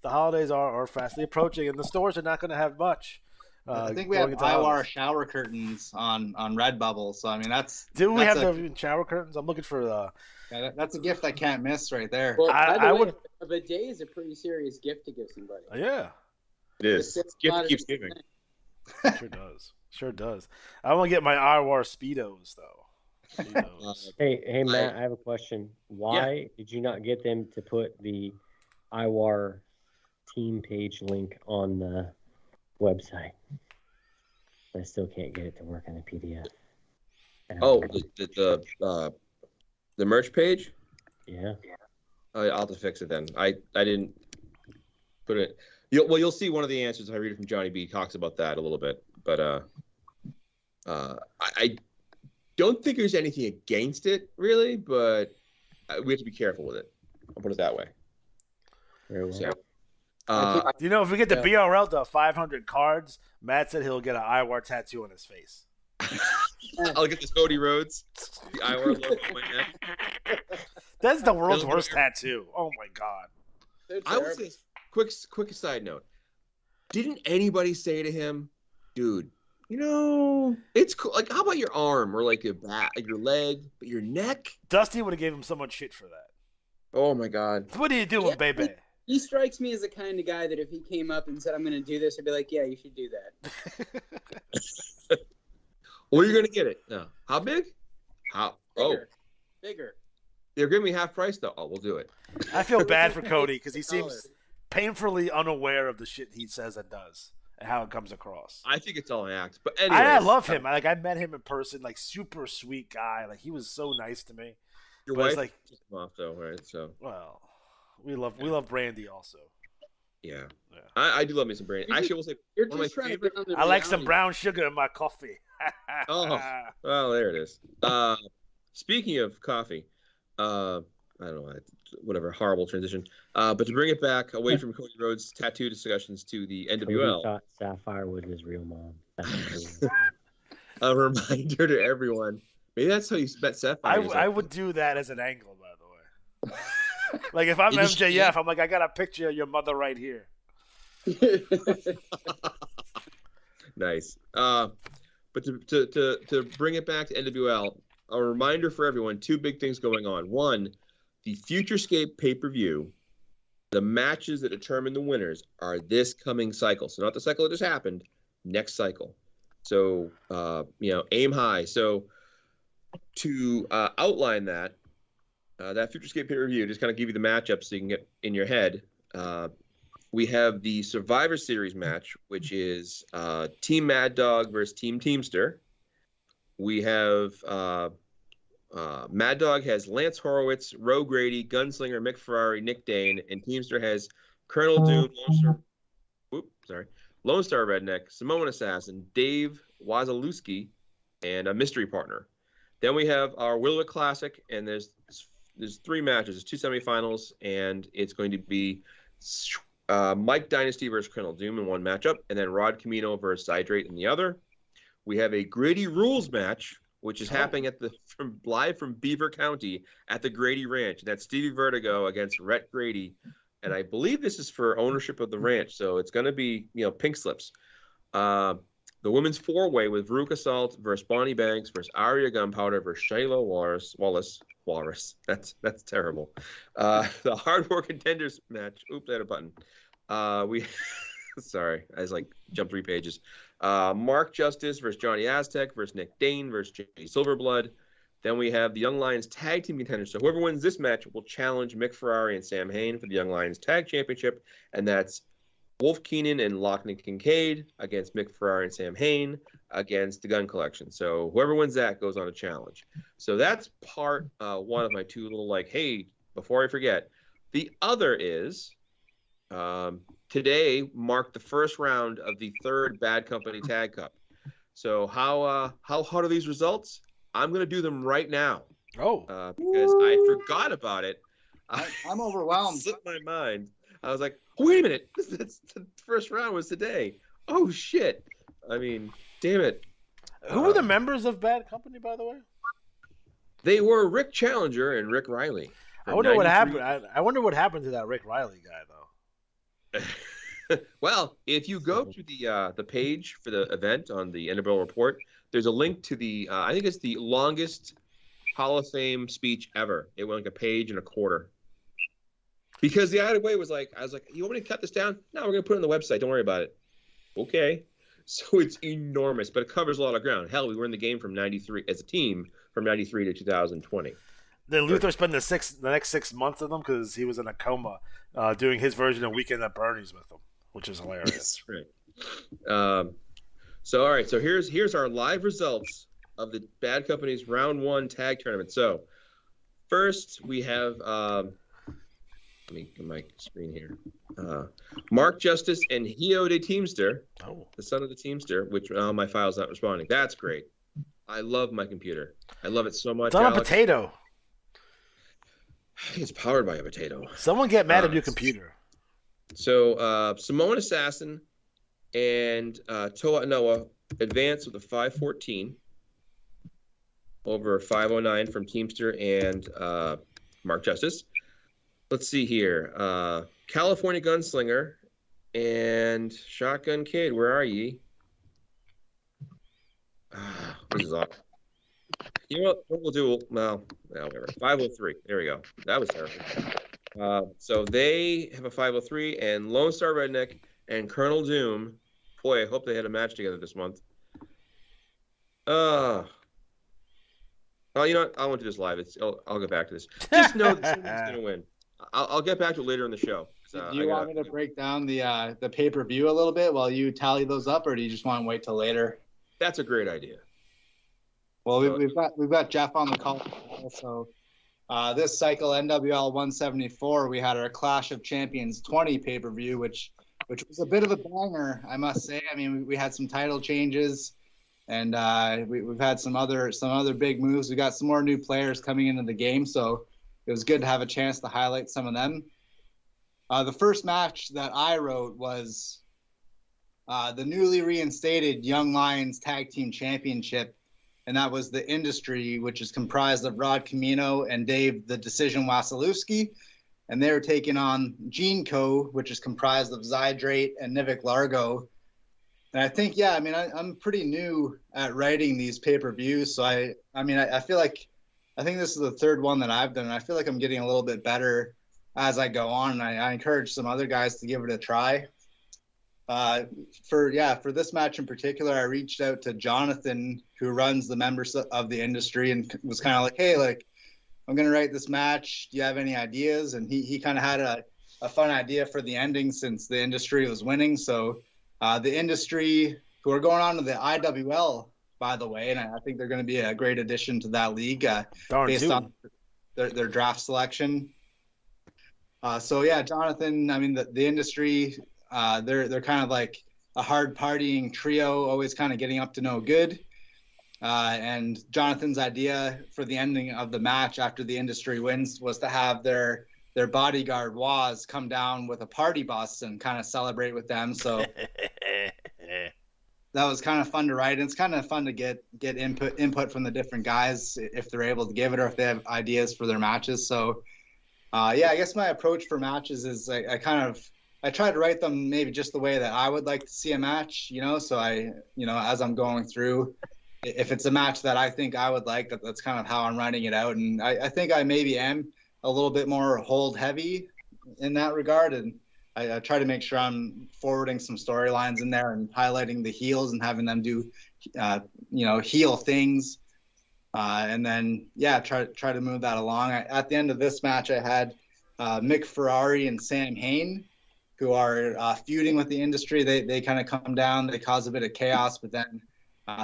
the holidays are fastly approaching, and the stores are not going to have much. I think we have IWAR shower curtains on Redbubble, so I mean Do we have the shower curtains? I'm looking for the. Yeah, that's a gift I can't miss right there. Well, I would. A bidet is a pretty serious gift to give somebody. Yeah, it is. Gift keeps giving. Sure does. I want to get my IWAR Speedos though. Hey Matt, I have a question. Why did you not get them to put the IWAR team page link on the website? I still can't get it to work on the PDF. Oh, the merch page? Yeah. I'll have to fix it then. I didn't put it. You'll see one of the answers if I read it from Johnny B. talks about that a little bit, but I don't think there's anything against it really, but we have to be careful with it. I'll put it that way. Very well. So, if we get the BRL to 500 cards, Matt said he'll get an IWAR tattoo on his face. I'll get this Cody Rhodes, the IWAR logo on my neck. That's the world's worst tattoo. Oh my god. I would say, quick side note. Didn't anybody say to him, dude, it's cool. Like, how about your arm or like your back, like your leg, but your neck? Dusty would have gave him so much shit for that. Oh my god. What are you doing, baby? He strikes me as the kind of guy that if he came up and said, I'm going to do this, I'd be like, yeah, you should do that. Or you're going to get it. No. How big? Bigger. They're giving me half price, though. Oh, we'll do it. I feel bad for Cody because he seems painfully unaware of the shit he says and does and how it comes across. I think it's all an act. But anyway, I love him. I met him in person, like super sweet guy. Like he was so nice to me. Your wife took him off, though, right? So we love Brandy also. Yeah. I do love me some Brandy. Actually, we'll say you're just trying to get on the I like some brown sugar in my coffee. Well, there it is. Speaking of coffee, I don't know, whatever, horrible transition. But to bring it back away from Cody Rhodes' tattoo discussions to the NWL. Cody thought Sapphire was his real mom. A reminder to everyone. Maybe that's how you met Sapphire. I would do that as an angle, by the way. Like if I'm MJF, I'm like, I got a picture of your mother right here. Nice. But to bring it back to NWL, a reminder for everyone, two big things going on. One, the Futurescape pay-per-view, the matches that determine the winners are this coming cycle. So not the cycle that just happened, next cycle. So, aim high. So to outline that, that Futurescape pay-per-view, just kind of give you the matchup so you can get in your head. We have the Survivor Series match, which is Team Mad Dog versus Team Teamster. We have Mad Dog has Lance Horowitz, Ro Grady, Gunslinger, Mick Ferrari, Nick Dane, and Teamster has Colonel Doom, Lone Star Redneck, Samoan Assassin, Dave Wazalewski, and a mystery partner. Then we have our Willow Classic, and there's 3 matches. There's 2 semifinals, and it's going to be Mike Dynasty versus Colonel Doom in one matchup, and then Rod Camino versus Zydrate in the other. We have a Grady Rules match, which is happening live from Beaver County at the Grady Ranch. That's Stevie Vertigo against Rhett Grady, and I believe this is for ownership of the ranch, so it's going to be pink slips. The women's 4-way with Veruca Salt versus Bonnie Banks versus Aria Gunpowder versus Shayla Walrus. That's terrible. The Hardcore Contenders match. Oops, I had a button. Sorry, I was jumped 3 pages. Mark Justice versus Johnny Aztec versus Nick Dane versus Jay Silverblood. Then we have the Young Lions Tag Team Contenders. So whoever wins this match will challenge Mick Ferrari and Sam Hain for the Young Lions Tag Championship, and that's Wolf Keenan and Lochner Kincaid against Mick Ferrari and Sam Hain against the Gun Collection. So whoever wins that goes on a challenge. So that's part 1 of my 2 little hey, before I forget. The other is today marked the first round of the 3rd Bad Company Tag Cup. So how hard are these results? I'm going to do them right now. Oh. Because I forgot about it. I'm overwhelmed. Slipped my mind. I was like, oh, wait a minute. The first round was today. Oh, shit. I mean, damn it. Who were the members of Bad Company, by the way? They were Rick Challenger and Rick Riley. I wonder what happened. I wonder what happened to that Rick Riley guy, though. Well, if you go to the page for the event on the NWL report, there's a link to the I think it's the longest Hall of Fame speech ever. It went like a page and a quarter. Because the IWAR was I was like, you want me to cut this down? No, we're going to put it on the website. Don't worry about it. Okay. So it's enormous, but it covers a lot of ground. Hell, we were in the game from 93 as a team from 93 to 2020. Did Luther spend the next 6 months with them because he was in a coma doing his version of Weekend at Bernie's with them, which is hilarious. That's right. So, all right. So here's our live results of the Bad Company's Round 1 Tag Tournament. So first we have let me get my screen here. Mark Justice and Hio de Teamster, the son of the Teamster, which my file's not responding. That's great. I love my computer. I love it so much. It's on a potato. I think it's powered by a potato. Someone get mad at your computer. So Samoan Assassin and Toa Noah advance with a 514 over 509 from Teamster and Mark Justice. Let's see here. California Gunslinger and Shotgun Kid, where are ye? This is awful. You know what we'll do? Well, whatever. 503. There we go. That was terrible. So they have a 503, and Lone Star Redneck and Colonel Doom. Boy, I hope they had a match together this month. Oh, you know what? I won't do this live. I'll get back to this. Just know that someone's going to win. I'll get back to it later in the show. Do you want me to break down the pay-per-view a little bit while you tally those up, or do you just want to wait till later? That's a great idea. Well, we've got Jeff on the call. So this cycle, NWL 174, we had our Clash of Champions 20 pay-per-view, which was a bit of a banger, I must say. I mean, we had some title changes, and we've had some other big moves. We got some more new players coming into the game, so it was good to have a chance to highlight some of them. The first match that I wrote was the newly reinstated Young Lions Tag Team Championship, and that was the Industry, which is comprised of Rod Camino and Dave the Decision Wasilewski, and they were taking on Gene Co., which is comprised of Zydrate and Nivik Largo. And I think, I'm pretty new at writing these pay-per-views, so I feel like I think this is the 3rd one that I've done, and I feel like I'm getting a little bit better as I go on, and I encourage some other guys to give it a try. For this match in particular, I reached out to Jonathan, who runs the members of the Industry, and was kind of like, hey, I'm going to write this match. Do you have any ideas? And he kind of had a fun idea for the ending since the Industry was winning. So the Industry, who are going on to the IWL, by the way, and I think they're going to be a great addition to that league based on their draft selection. So yeah, Jonathan, I mean, the Industry, they're kind of like a hard partying trio, always kind of getting up to no good. And Jonathan's idea for the ending of the match after the Industry wins was to have their bodyguard Waz come down with a party bus and kind of celebrate with them. So that was kind of fun to write. And it's kind of fun to get input from the different guys if they're able to give it or if they have ideas for their matches. So yeah, I guess my approach for matches is I try to write them maybe just the way that I would like to see a match, so as I'm going through, if it's a match that I think I would like, that's kind of how I'm writing it out. And I think I maybe am a little bit more hold heavy in that regard. And I try to make sure I'm forwarding some storylines in there and highlighting the heels and having them do, heel things. And then, yeah, try to move that along. At the end of this match, I had Mick Ferrari and Sam Hain, who are feuding with the Industry. They kind of come down, they cause a bit of chaos, but then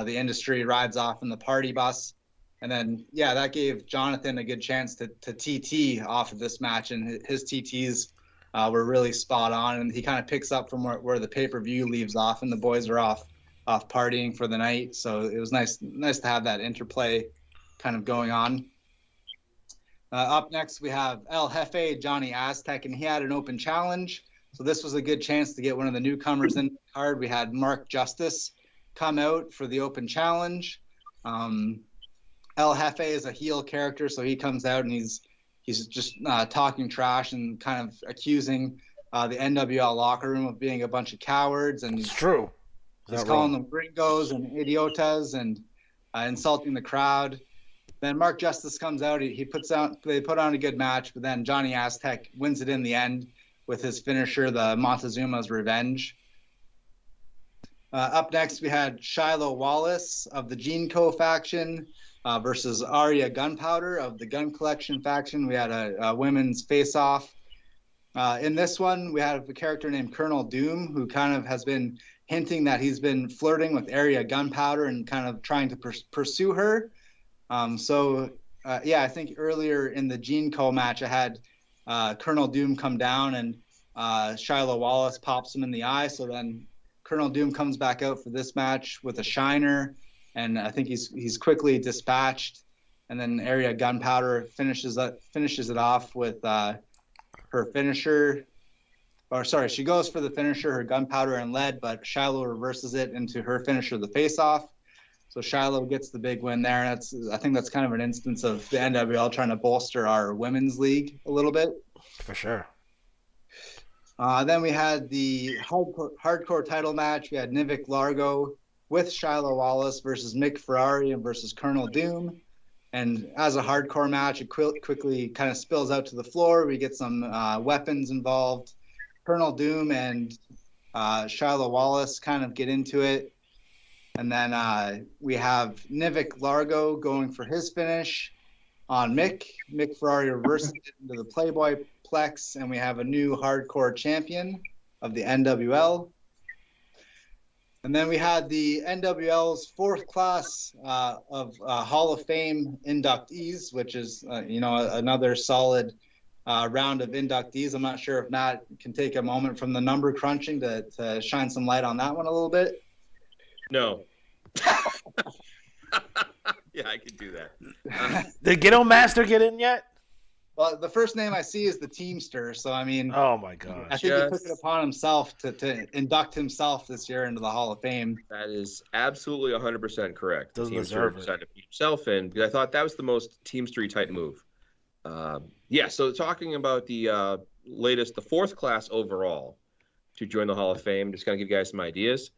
the Industry rides off in the party bus. And then, yeah, that gave Jonathan a good chance to TT off of this match, and his TTs were really spot on. And he kind of picks up from where the pay-per-view leaves off, and the boys are off partying for the night. So it was nice to have that interplay kind of going on. Up next, we have El Jefe, Johnny Aztec, and he had an open challenge. So this was a good chance to get one of the newcomers in the card. We had Mark Justice come out for the open challenge. El Jefe is a heel character, so he comes out and he's just talking trash and kind of accusing the NWL locker room of being a bunch of cowards. And it's true. He's calling them gringos and idiotas and insulting the crowd. Then Mark Justice comes out. They put on a good match, but then Johnny Aztec wins it in the end with his finisher, the Montezuma's Revenge. Up next, we had Shiloh Wallace of the Gene Co faction versus Arya Gunpowder of the Gun Collection faction. We had a women's face-off. In this one, we had a character named Colonel Doom, who kind of has been hinting that he's been flirting with Arya Gunpowder and kind of trying to pursue her. I think earlier in the Gene Co match, I had Colonel Doom come down and Shiloh Wallace pops him in the eye. So then Colonel Doom comes back out for this match with a shiner, and I think he's quickly dispatched. And then Arya Gunpowder finishes it off with her finisher. She goes for the finisher, her Gunpowder and Lead, but Shiloh reverses it into her finisher, the face-off. So Shiloh gets the big win there. And I think that's kind of an instance of the NWL trying to bolster our women's league a little bit. For sure. Then we had the hardcore title match. We had Nivik Largo with Shiloh Wallace versus Mick Ferrari and versus Colonel Doom. And as a hardcore match, it quickly kind of spills out to the floor. We get some weapons involved. Colonel Doom and Shiloh Wallace kind of get into it. And then we have Nivik Largo going for his finish on Mick. Mick Ferrari reverses it into the Playboy Plex, and we have a new hardcore champion of the NWL. And then we had the NWL's fourth class of Hall of Fame inductees, which is another solid round of inductees. I'm not sure if Matt can take a moment from the number crunching to shine some light on that one a little bit. No. Yeah, I could do that. Did Ghetto Master get in yet? Well, the first name I see is the Teamster, so I mean, oh my god, I think he took it upon himself to induct himself this year into the Hall of Fame. That is absolutely 100% correct. Doesn't Teamster deserve it. decided to put himself in because I thought that was the most Teamstery type move. So talking about the fourth class overall to join the Hall of Fame, just kind of give you guys some ideas.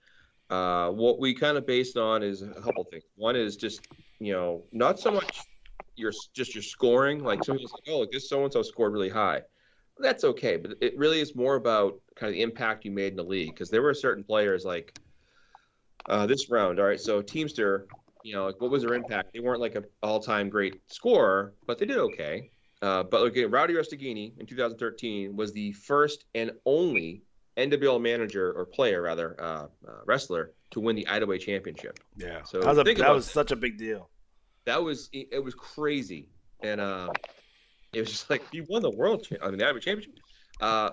What we kind of based on is a couple things. One is just, not so much your scoring. Like somebody's like, oh, this so-and-so scored really high. That's okay. But it really is more about kind of the impact you made in the league. Because there were certain players like this round. All right, so Teamster, like what was their impact? They weren't like an all-time great scorer, but they did okay. But Rowdy Rostagini in 2013 was the first and only NWL manager or player, rather, wrestler to win the IWA championship. Yeah, So that was such a big deal. It was crazy, and it was just like you won the the IWA championship.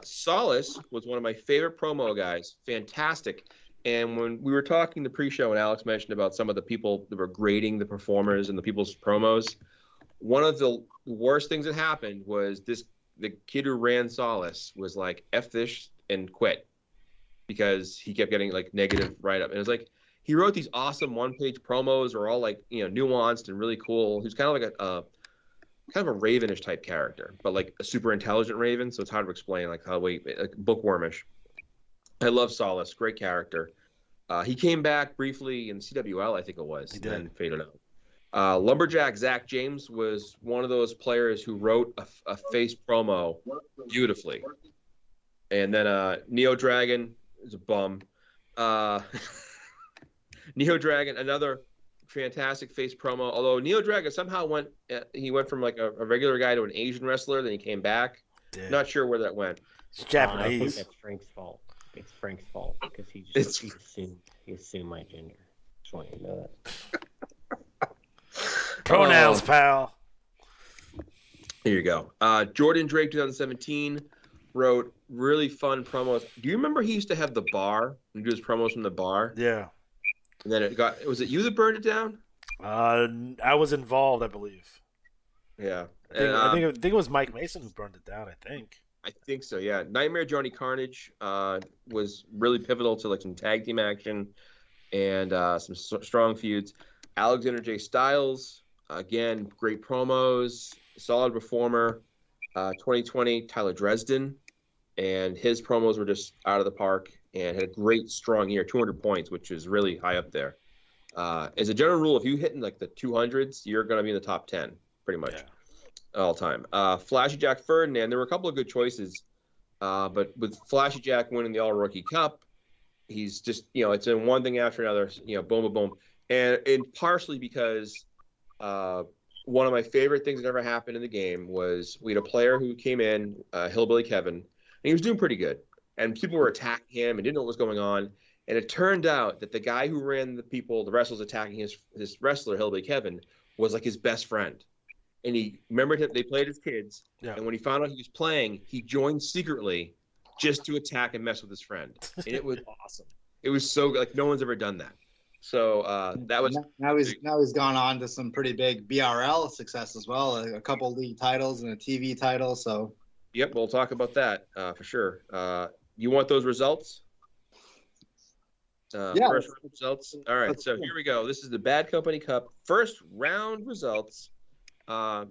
Solace was one of my favorite promo guys, fantastic. And when we were talking the pre-show, and Alex mentioned about some of the people that were grading the performers and the people's promos, one of the worst things that happened was the kid who ran Solace was like, F this and quit because he kept getting like negative write-up. And it was like, he wrote these awesome one-page promos that were all like, nuanced and really cool. He was kind of like kind of a Ravenish type character, but like a super intelligent Raven. So it's hard to explain, like bookwormish. I love Solace, great character. He came back briefly in CWL, I think it was, and then faded out. Lumberjack Zach James was one of those players who wrote a face promo beautifully. And then Neo Dragon is a bum. Neo Dragon, another fantastic face promo. Although Neo Dragon somehow went from like a regular guy to an Asian wrestler, then he came back. Damn. Not sure where that went. It's I Japanese. think that's Frank's fault. It's Frank's fault because he assumed my gender. Just want you to know that. Pronouns, pal. Here you go. Jordan Drake, 2017, wrote really fun promos. Do you remember he used to have the bar and do his promos from the bar? Yeah. And then was it you that burned it down? I was involved, I believe. Yeah. I think it was Mike Mason who burned it down. I think so. Yeah. Nightmare Johnny Carnage was really pivotal to like some tag team action and some strong feuds. Alexander J. Styles, again, great promos, solid performer. 2020, Tyler Dresden, and his promos were just out of the park and had a great, strong year, 200 points, which is really high up there. As a general rule, if you hit in like the 200s, you're going to be in the top 10, pretty much, all time. Flashy Jack Ferdinand, there were a couple of good choices, but with Flashy Jack winning the All-Rookie Cup, he's just, it's in one thing after another, boom, boom, boom. And partially because one of my favorite things that ever happened in the game was we had a player who came in, Hillbilly Kevin, and he was doing pretty good. And people were attacking him and didn't know what was going on. And it turned out that the guy who ran the wrestlers attacking his wrestler, Hillbilly Kevin, was like his best friend. And he remembered him, they played as kids. Yeah. And when he found out he was playing, he joined secretly just to attack and mess with his friend. And it was awesome. It was so good. Like no one's ever done that. So that was now he's gone on to some pretty big BRL success as well, a couple league titles and a TV title. So yep, we'll talk about that for sure. You want those results? Yeah. First round results. All right, so here we go. This is the Bad Company Cup first round results.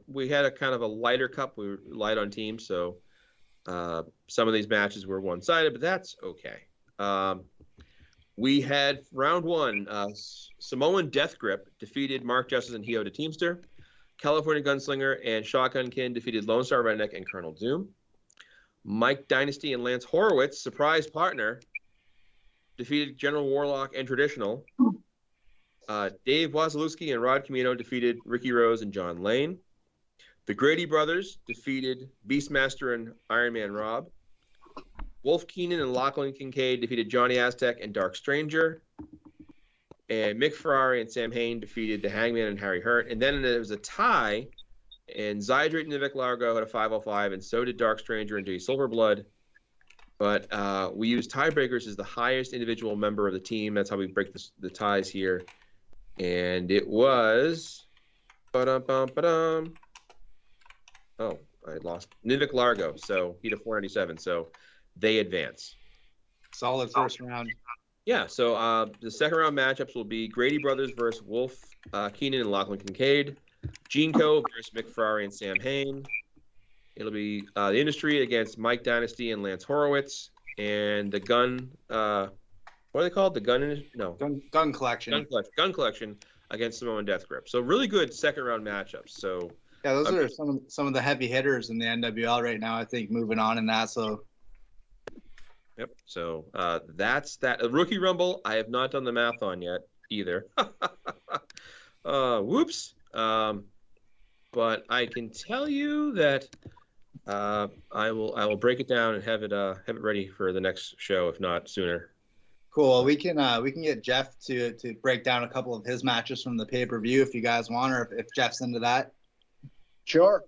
We had a kind of a lighter cup. We were light on teams, so some of these matches were one-sided, but that's okay. We had round one. Samoan Death Grip defeated Mark Justice and Hio de Teamster. California Gunslinger and Shotgun Kin defeated Lone Star Redneck and Colonel Doom. Mike Dynasty and Lance Horowitz, surprise partner, defeated General Warlock and Traditional. Dave Wasilewski and Rod Camino defeated Ricky Rose and John Lane. The Grady Brothers defeated Beastmaster and Iron Man Rob. Wolf Keenan and Lachlan Kincaid defeated Johnny Aztec and Dark Stranger. And Mick Ferrari and Sam Hain defeated the Hangman and Harry Hurt. And then there was a tie, and Zydrate and Vivek Largo had a 505, and so did Dark Stranger and Jay Silverblood. But we used tiebreakers as the highest individual member of the team. That's how we break the ties here. And it was... Ba-dum-bum-ba-dum. Oh, I lost. Vivek Largo, so he had a 497, so they advance. Solid first round. Yeah, so the second round matchups will be Grady Brothers versus Wolf Keenan and Lachlan Kincaid, Gene Co versus Mick Ferrari and Sam Hain. It'll be the Industry against Mike Dynasty and Lance Horowitz, and the Gun. What are they called? The Gun? No. Gun Collection. Gun Collection against Samoan Death Grip. So really good second round matchups. So yeah, those are some of the heavy hitters in the NWL right now. I think moving on in that. So. Yep. So that's that. A Rookie Rumble, I have not done the math on yet either. Whoops. But I can tell you that I will break it down and have it ready for the next show, if not sooner. Cool. We can get Jeff to break down a couple of his matches from the pay-per-view if you guys want, or if Jeff's into that. Sure.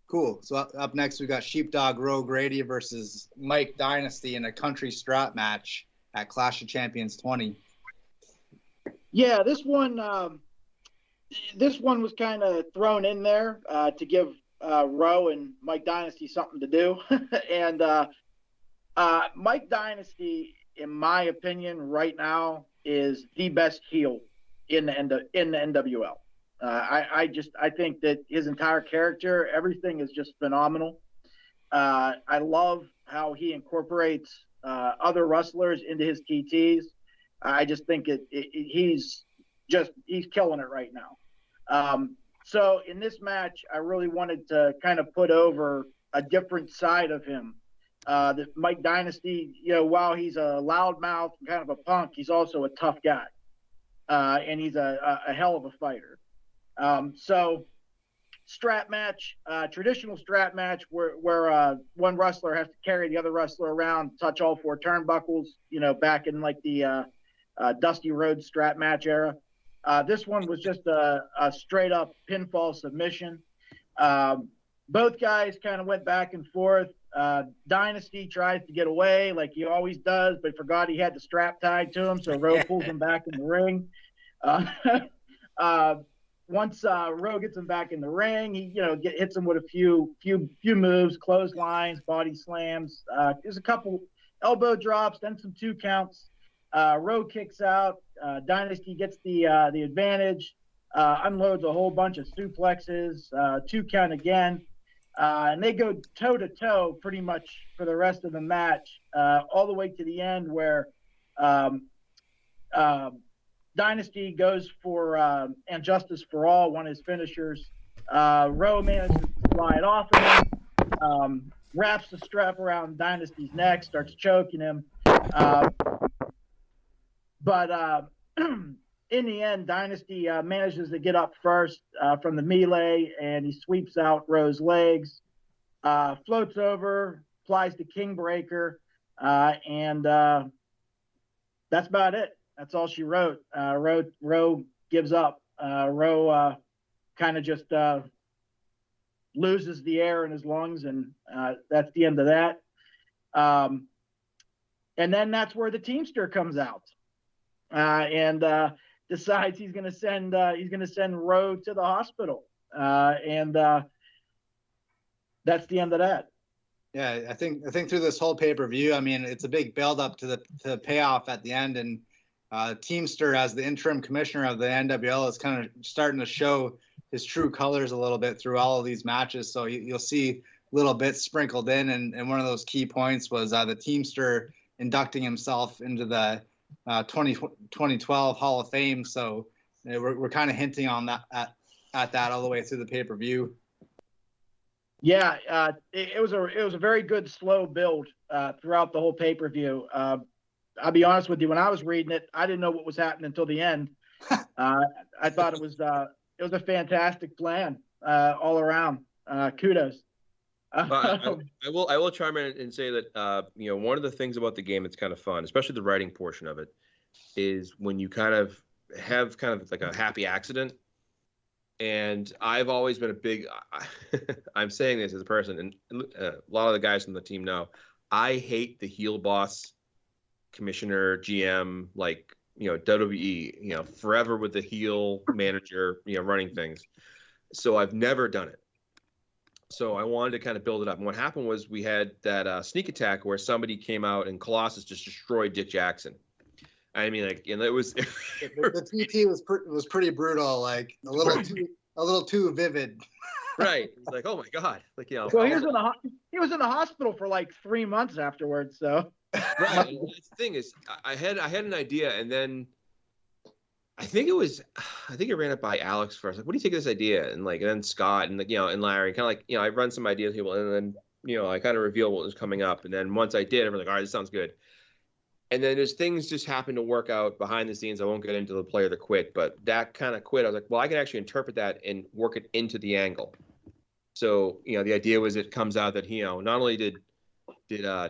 Cool. So up next we got Sheepdog Roe Grady versus Mike Dynasty in a country strap match at Clash of Champions 20. Yeah, this one was kind of thrown in there to give Roe and Mike Dynasty something to do. And Mike Dynasty, in my opinion, right now is the best heel in the NWL. I think that his entire character, everything is just phenomenal. I love how he incorporates other wrestlers into his TTs. I just think he's killing it right now. So in this match, I really wanted to kind of put over a different side of him. That Mike Dynasty, while he's a loudmouth and kind of a punk, he's also a tough guy, and he's a hell of a fighter. So strap match, traditional strap match where one wrestler has to carry the other wrestler around, touch all four turnbuckles, back in like the Dusty Rhodes strap match era. This one was just a straight up pinfall submission. Both guys kind of went back and forth. Dynasty tries to get away like he always does, but forgot he had the strap tied to him, so Rowe pulls him back in the ring. Once Rowe gets him back in the ring, he hits him with a few moves, clotheslines, body slams. There's a couple elbow drops, then some 2 counts. Rowe kicks out. Dynasty gets the advantage, unloads a whole bunch of suplexes, 2 count again. And they go toe to toe pretty much for the rest of the match, all the way to the end where Dynasty goes for and Justice for All, one of his finishers. Rowe manages to fly it off of him, wraps the strap around Dynasty's neck, starts choking him. But in the end, Dynasty manages to get up first from the melee, and he sweeps out Rowe's legs, floats over, applies the King Breaker, and that's about it. That's all she wrote. Rowe gives up. Rowe kind of just loses the air in his lungs, and that's the end of that. And then that's where the Teamster comes out and decides he's going to send Rowe to the hospital, and that's the end of that. Yeah, I think through this whole pay-per-view, I mean, it's a big build-up to the payoff at the end, and Teamster, as the interim commissioner of the NWL, is kind of starting to show his true colors a little bit through all of these matches. So you'll see little bits sprinkled in, and one of those key points was the Teamster inducting himself into the 2012 Hall of Fame. So we're kind of hinting on that at that all the way through the pay-per-view. Yeah, it was a very good slow build throughout the whole pay-per-view. I'll be honest with you, when I was reading it, I didn't know what was happening until the end. I thought it was a fantastic plan all around. Kudos. I will chime in and say that one of the things about the game that's kind of fun, especially the writing portion of it, is when you kind of have kind of like a happy accident. And I've always been a big I'm saying this as a person, and a lot of the guys on the team know, I hate the heel boss commissioner, GM, like, WWE, forever with the heel manager, running things. So I've never done it. So I wanted to kind of build it up. And what happened was we had that sneak attack where somebody came out and Colossus just destroyed Dick Jackson. I mean, like, it was the TT was pretty brutal, like a little too vivid. Right. It's like, oh my God, like, Well, he was in the hospital for like 3 months afterwards. So. Right. And the thing is, I had an idea, and then I think it ran it by Alex first. Like, what do you think of this idea? And then Scott and and Larry, kind of like, I run some ideas people, and then I kind of reveal what was coming up, and then once I did, everyone's like, all right, this sounds good. And then there's things just happen to work out behind the scenes. I won't get into the player that quit, but that kind of quit. I was like, well, I can actually interpret that and work it into the angle. So, the idea was it comes out that, not only did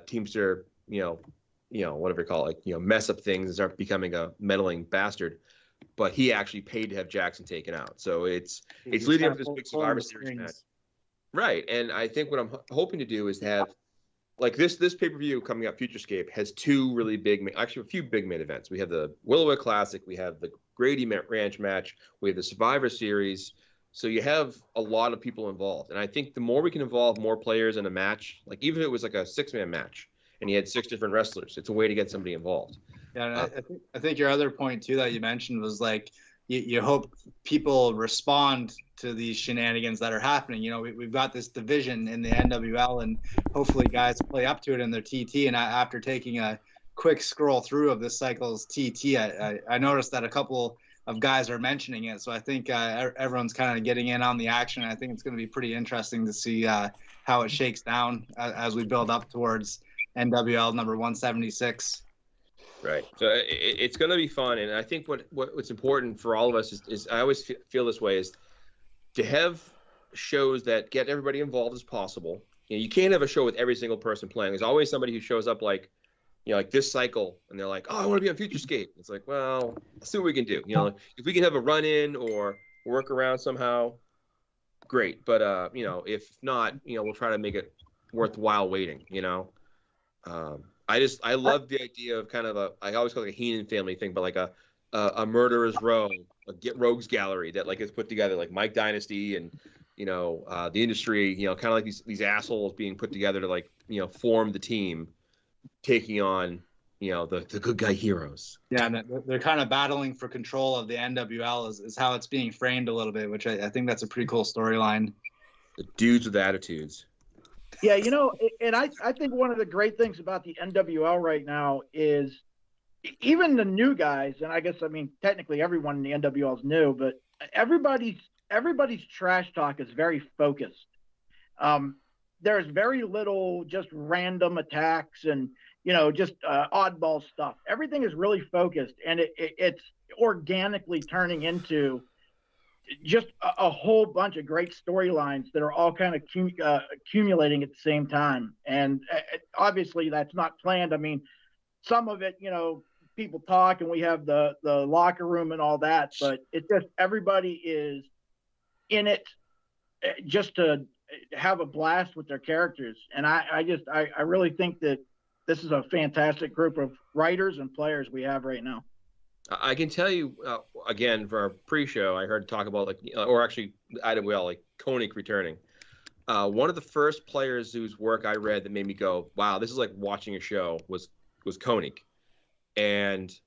Teamster, whatever you call it, mess up things and start becoming a meddling bastard, but he actually paid to have Jackson taken out. So it's leading up to this big Survivor Series match. Right. And I think what I'm hoping to do is have, like, this pay-per-view coming up, Futurescape, has two really big, actually a few big main events. We have the Willowwood Classic, we have the Grady Ranch match, we have the Survivor Series. So you have a lot of people involved. And I think the more we can involve more players in a match, like even if it was like a 6-man match and you had 6 different wrestlers, it's a way to get somebody involved. Yeah, I think your other point too that you mentioned was like you hope people respond to these shenanigans that are happening. We've got this division in the NWL, and hopefully guys play up to it in their TT. And after taking a quick scroll through of this cycle's TT, I noticed that a couple of guys are mentioning it. So I think everyone's kind of getting in on the action. I think it's going to be pretty interesting to see how it shakes down as we build up towards NWL number 176. Right. So it's going to be fun. And I think what's important for all of us is I always feel this way, is to have shows that get everybody involved as possible. You can't have a show with every single person playing. There's always somebody who shows up like this cycle, and they're like, oh, I want to be on Futurescape. It's like, well, let's see what we can do. If we can have a run-in or work around somehow, great. But, if not, we'll try to make it worthwhile waiting, I love the idea of kind of I always call it a Heenan family thing, but like a murderer's row, a rogues gallery that like is put together, like Mike Dynasty and, the industry, kind of like these assholes being put together to like, form the team, taking on the good guy heroes. Yeah, and they're kind of battling for control of the NWL is how it's being framed a little bit, which I think that's a pretty cool storyline. The dudes with attitudes. Yeah, and I think one of the great things about the NWL right now is even the new guys, and I guess technically everyone in the NWL is new, but everybody's trash talk is very focused. There's very little just random attacks and, just oddball stuff. Everything is really focused, and it's organically turning into just a whole bunch of great storylines that are all kind of accumulating at the same time. And obviously that's not planned. Some of it, people talk and we have the locker room and all that, but it's just everybody is in it just to have a blast with their characters. And I really think that this is a fantastic group of writers and players we have right now. I can tell you, again, for our pre-show, I heard talk about or actually IWL, like Koenig returning. One of the first players whose work I read that made me go, wow, this is like watching a show was Koenig. And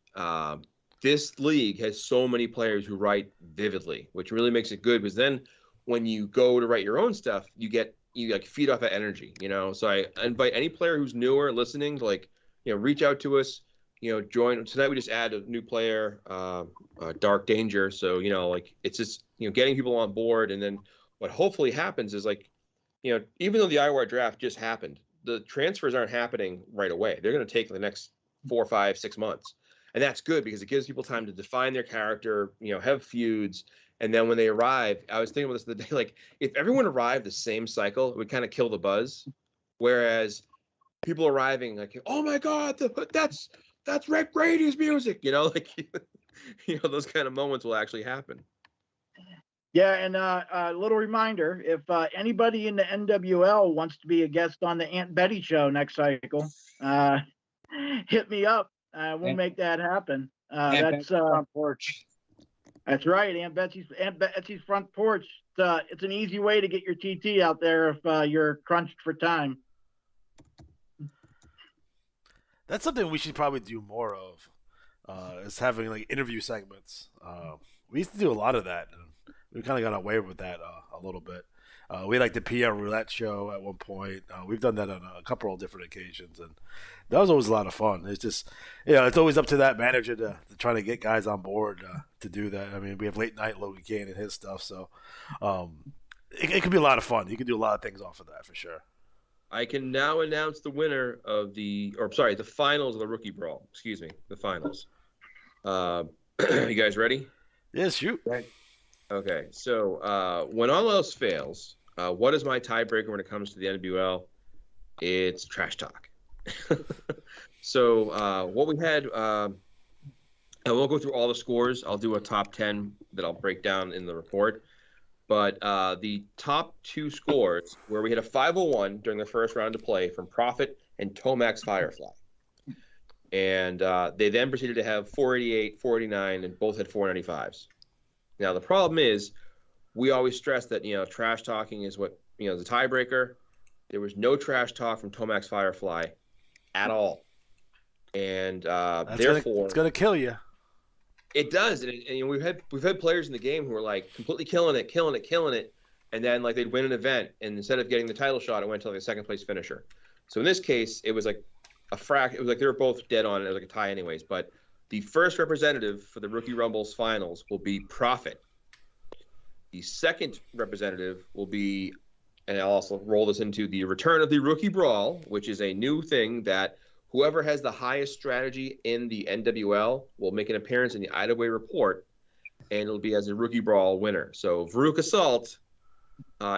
this league has so many players who write vividly, which really makes it good, because then when you go to write your own stuff, you feed off that energy, So I invite any player who's newer listening to reach out to us, join. Tonight we just add a new player, Dark Danger. So, it's just, getting people on board. And then what hopefully happens is even though the IWAR draft just happened, the transfers aren't happening right away. They're going to take the next 4, 5, 6 months. And that's good because it gives people time to define their character, have feuds. And then when they arrive, I was thinking about this the other day, if everyone arrived the same cycle, it would kind of kill the buzz. Whereas people arriving oh my God, that's Rick Brady's music, those kind of moments will actually happen. Yeah, and a little reminder, if anybody in the NWL wants to be a guest on the Aunt Betty show next cycle, hit me up. We'll make that happen. That's front porch. That's right, Aunt Betsy's front porch. It's an easy way to get your TT out there if you're crunched for time. That's something we should probably do more of, is having interview segments. We used to do a lot of that. And we kind of got away with that a little bit. We had the PM Roulette show at one point. We've done that on a couple of different occasions, and that was always a lot of fun. It's just, it's always up to that manager to try to get guys on board to do that. We have Late Night Logan Kane and his stuff, so it could be a lot of fun. You can do a lot of things off of that for sure. I can now announce the winner of the finals of the Rookie Brawl. Excuse me, the finals. You guys ready? Yes, shoot. Right. Okay, so when all else fails, what is my tiebreaker when it comes to the NWL? It's trash talk. So what we had, I won't go through all the scores. I'll do a top 10 that I'll break down in the report. But the top 2 scores, where we had a 501 during the first round of play from Prophet and Tomax Firefly. And they then proceeded to have 488, 489, and both had 495s. Now, the problem is, we always stress that, trash talking is what, the tiebreaker. There was no trash talk from Tomax Firefly at all. And therefore, it's gonna kill you. It does, and we've had players in the game who are like completely killing it, and then like they'd win an event, and instead of getting the title shot, it went to like a second place finisher. So in this case, it was like it was like they were both dead on. It was like a tie, anyways. But the first representative for the Rookie Rumbles finals will be Prophet. The second representative will be, and I'll also roll this into the return of the Rookie Brawl, which is a new thing that whoever has the highest strategy in the NWL will make an appearance in the IWAR report, and it'll be as a Rookie Brawl winner. So Varuk Assault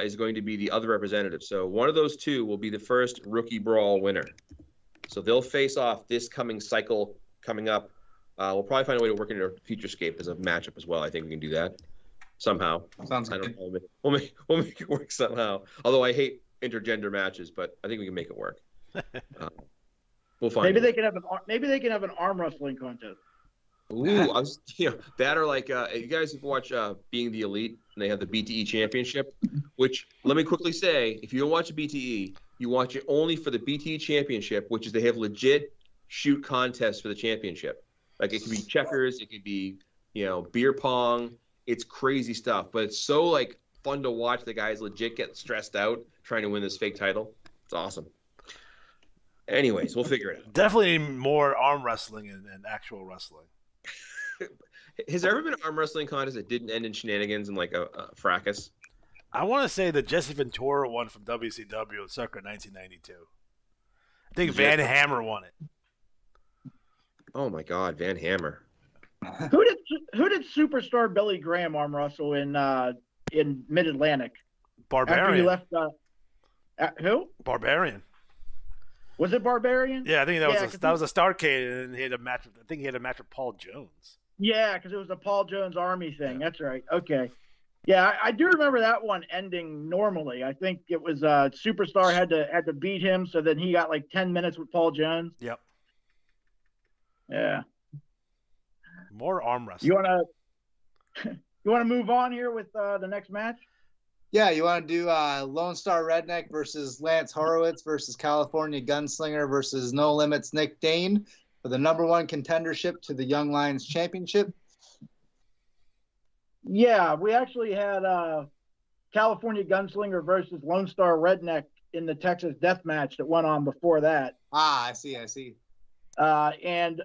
is going to be the other representative. So one of those two will be the first Rookie Brawl winner. So they'll face off this coming cycle coming up. We'll probably find a way to work into a Futurescape as a matchup as well. I think we can do that somehow. Sounds I good. don't know. We'll make it work somehow. Although I hate intergender matches, but I think we can make it work. We'll find. Maybe they can have an arm wrestling contest. Ooh, that or like you guys have watched Being the Elite, and they have the BTE Championship. Which let me quickly say, if you don't watch a BTE, you watch it only for the BTE Championship, which is they have legit shoot contests for the championship. Like it could be checkers, it could be beer pong. It's crazy stuff, but it's so like fun to watch the guys legit get stressed out trying to win this fake title. It's awesome. Anyways, we'll figure it out. Definitely more arm wrestling and actual wrestling. Has there ever been an arm wrestling contest that didn't end in shenanigans and like a fracas? I want to say the Jesse Ventura one from WCW circa 1992. I think Van Hammer won it. Oh my God, Van Hammer. Who did Superstar Billy Graham arm wrestle in Mid Atlantic? Barbarian. After he left. Who? Barbarian. Was it Barbarian? Yeah, I think that was a Starcade, and he had a match. I think he had a match with Paul Jones. Yeah, because it was the Paul Jones Army thing. Yeah. That's right. Okay. Yeah, I do remember that one ending normally. I think it was Superstar had to beat him, so then he got like 10 minutes with Paul Jones. Yep. Yeah. More arm wrestling. You wanna move on here with the next match? Yeah, you want to do Lone Star Redneck versus Lance Horowitz versus California Gunslinger versus No Limits Nick Dane for the #1 contendership to the Young Lions Championship. Yeah, we actually had California Gunslinger versus Lone Star Redneck in the Texas Death Match that went on before that. I see. And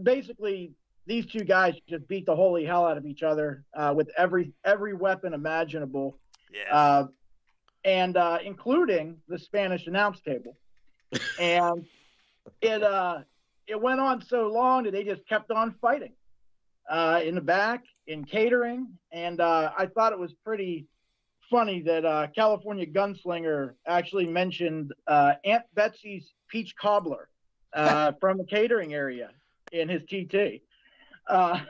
basically, these two guys just beat the holy hell out of each other with every weapon imaginable. Yeah. And including the Spanish announce table. And it went on so long that they just kept on fighting in the back, in catering. And I thought it was pretty funny that California Gunslinger actually mentioned Aunt Betsy's peach cobbler from the catering area in his TT. But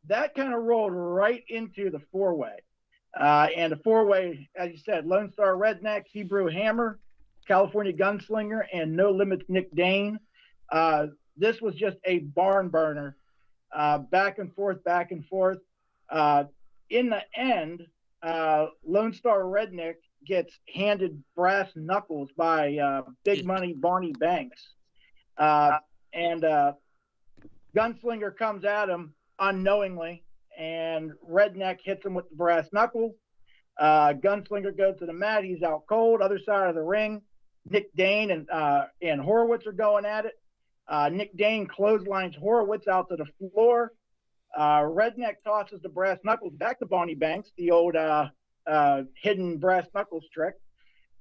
that kind of rolled right into the four-way. And the four-way, as you said, Lone Star Redneck, Hebrew Hammer, California Gunslinger, and No Limits Nick Dane. This was just a barn burner, back and forth. In the end, Lone Star Redneck gets handed brass knuckles by Big Money Barney Banks. And Gunslinger comes at him unknowingly, and Redneck hits him with the brass knuckle. Gunslinger goes to the mat. He's out cold. Other side of the ring, Nick Dane and Horowitz are going at it. Nick Dane clotheslines Horowitz out to the floor. Redneck tosses the brass knuckles back to Barney Banks, the old hidden brass knuckles trick.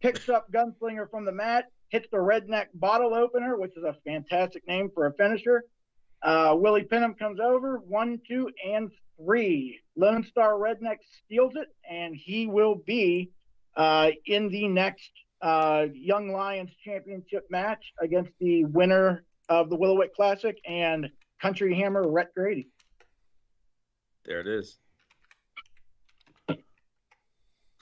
picks up Gunslinger from the mat, hits the redneck bottle opener, which is a fantastic name for a finisher. Willie Pinham comes over, 1, 2, and 3. Lone Star Redneck steals it, and he will be in the next Young Lions Championship match against the winner of the Willowick Classic and Country Hammer Rhett Grady. There it is.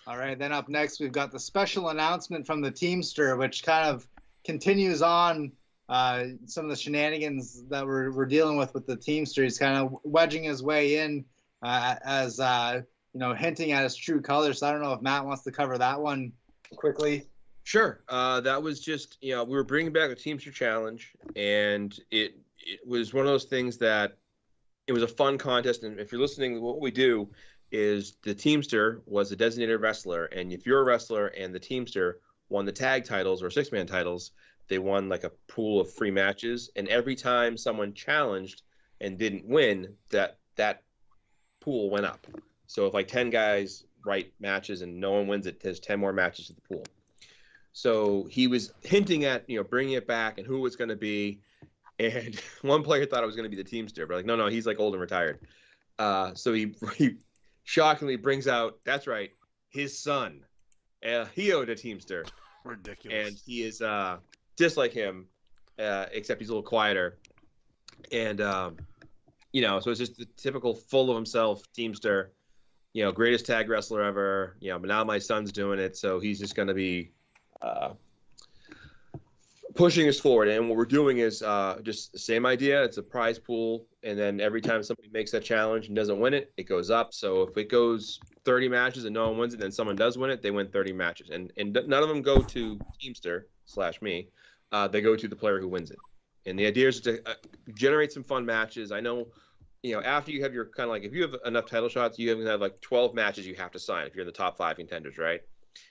All right, then up next, we've got the special announcement from the Teamster, which kind of continues on some of the shenanigans that we're dealing with the Teamster. He's kind of wedging his way in as, hinting at his true colors. So I don't know if Matt wants to cover that one quickly. Sure. That was just, we were bringing back the Teamster Challenge, and it was one of those things that it was a fun contest. And if you're listening, what we do is the Teamster was a designated wrestler, and if you're a wrestler and the Teamster won the tag titles or 6-man titles, they won like a pool of free matches. And every time someone challenged and didn't win, that pool went up. So if like 10 guys write matches and no one wins it, there's 10 more matches to the pool. So he was hinting at, bringing it back and who it was going to be. And one player thought it was going to be the Teamster, but like, no, he's like old and retired. So he shockingly brings out, that's right, his son, Hio the Teamster. Ridiculous. And he is just like him, except he's a little quieter. And, so it's just the typical full of himself Teamster, greatest tag wrestler ever, but now my son's doing it, so he's just going to be pushing us forward. And what we're doing is just the same idea. It's a prize pool, and then every time somebody makes that challenge and doesn't win it, it goes up. So if it goes 30 matches and no one wins it, then someone does win it, they win 30 matches. And none of them go to Teamster / me. They go to the player who wins it. And the idea is to generate some fun matches. I know, after you have your kind of like, if you have enough title shots, you have like 12 matches you have to sign if you're in the top 5 contenders, right?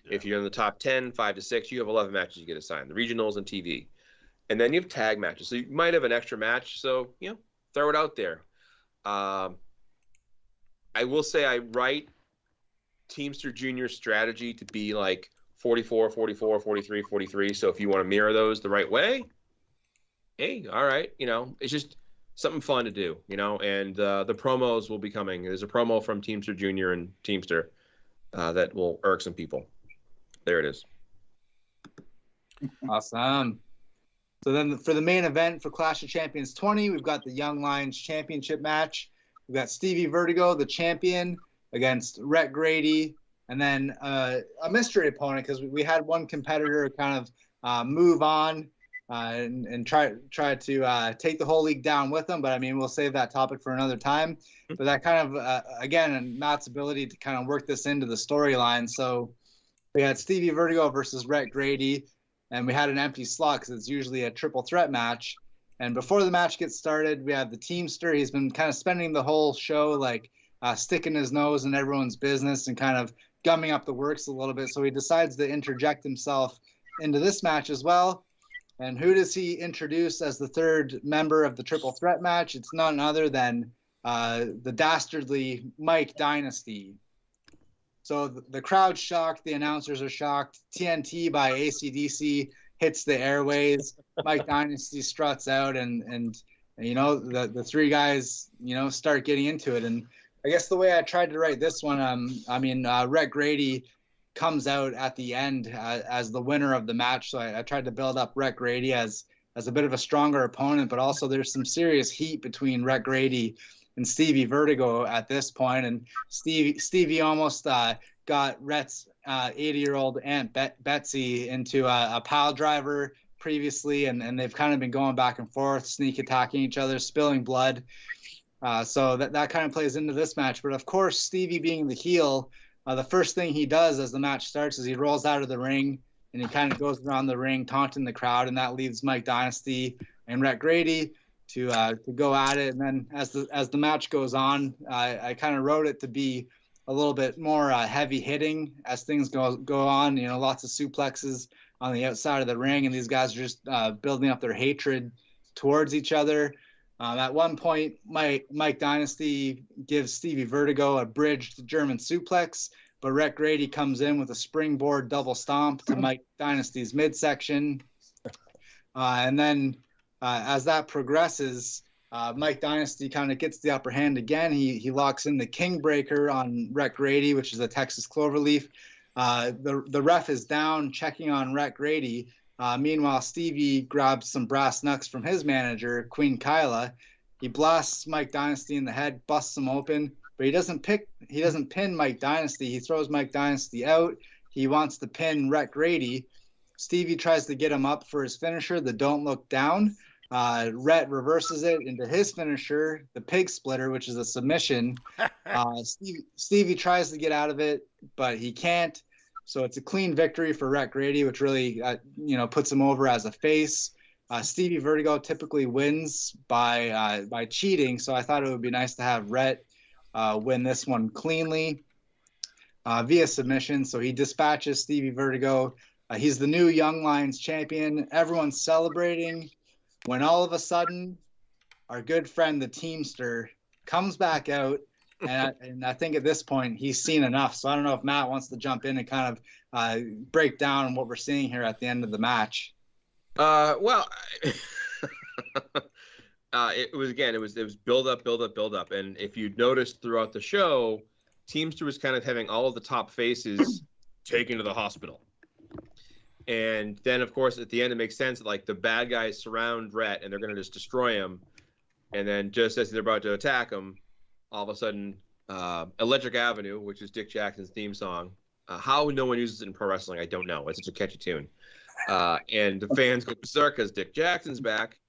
Yeah. If you're in the top 10, 5 to 6, you have 11 matches you get assigned, the regionals and TV. And then you have tag matches. So you might have an extra match. So, throw it out there. I will say I write Teamster Junior strategy to be like 44, 44, 43, 43. So if you want to mirror those the right way, hey, all right. It's just something fun to do, and the promos will be coming. There's a promo from Teamster Junior and Teamster that will irk some people. There it is. Awesome. So then for the main event for Clash of Champions 20, we've got the Young Lions Championship match. We've got Stevie Vertigo, the champion, against Rhett Grady, and then a mystery opponent, because we had one competitor kind of move on and try to take the whole league down with them. But, we'll save that topic for another time. But that kind of, again, Matt's ability to kind of work this into the storyline. So we had Stevie Vertigo versus Rhett Grady, and we had an empty slot because it's usually a triple threat match. And before the match gets started, we have the Teamster. He's been kind of spending the whole show like sticking his nose in everyone's business and kind of gumming up the works a little bit. So he decides to interject himself into this match as well. And who does he introduce as the third member of the triple threat match? It's none other than the dastardly Mike Dynasty. So the crowd's shocked, the announcers are shocked. TNT by AC/DC hits the airways. Mike Dynasty struts out, and the three guys start getting into it. And I guess the way I tried to write this one, Rhett Grady comes out at the end as the winner of the match. So I tried to build up Rhett Grady as a bit of a stronger opponent, but also there's some serious heat between Rhett Grady and Stevie Vertigo at this point. And Stevie almost got Rhett's 80-year-old Aunt Betsy into a pile driver previously, and they've kind of been going back and forth, sneak attacking each other, spilling blood. So that kind of plays into this match. But of course, Stevie being the heel, the first thing he does as the match starts is he rolls out of the ring, and he kind of goes around the ring taunting the crowd, and that leaves Mike Dynasty and Rhett Grady to go at it. And then as the match goes on, I kind of wrote it to be a little bit more heavy hitting as things go on. Lots of suplexes on the outside of the ring, and these guys are just building up their hatred towards each other. At one point, Mike Dynasty gives Stevie Vertigo a bridged German suplex, but Rhett Grady comes in with a springboard double stomp to Mike Dynasty's midsection. And then as that progresses, Mike Dynasty kind of gets the upper hand again. He locks in the king breaker on Rhett Grady, which is a Texas cloverleaf. The ref is down checking on Rhett Grady. Meanwhile, Stevie grabs some brass knucks from his manager, Queen Kyla. He blasts Mike Dynasty in the head, busts him open, but he doesn't pin Mike Dynasty. He throws Mike Dynasty out. He wants to pin Rhett Grady. Stevie tries to get him up for his finisher, the don't look down. Rhett reverses it into his finisher, the pig splitter, which is a submission. Stevie tries to get out of it, but he can't. So it's a clean victory for Rhett Grady, which really, puts him over as a face. Stevie Vertigo typically wins by cheating, so I thought it would be nice to have Rhett win this one cleanly via submission. So he dispatches Stevie Vertigo. He's the new Young Lions champion. Everyone's celebrating when all of a sudden our good friend, the Teamster, comes back out. And I think at this point he's seen enough. So I don't know if Matt wants to jump in and kind of break down what we're seeing here at the end of the match. Well, it was build up. And if you noticed throughout the show, Teamster was kind of having all of the top faces taken to the hospital. And then, of course, at the end, it makes sense that, like, the bad guys surround Rhett and they're going to just destroy him. And then just as they're about to attack him, all of a sudden, Electric Avenue, which is Dick Jackson's theme song, how no one uses it in pro wrestling, I don't know. It's such a catchy tune. And the fans go berserk because Dick Jackson's back.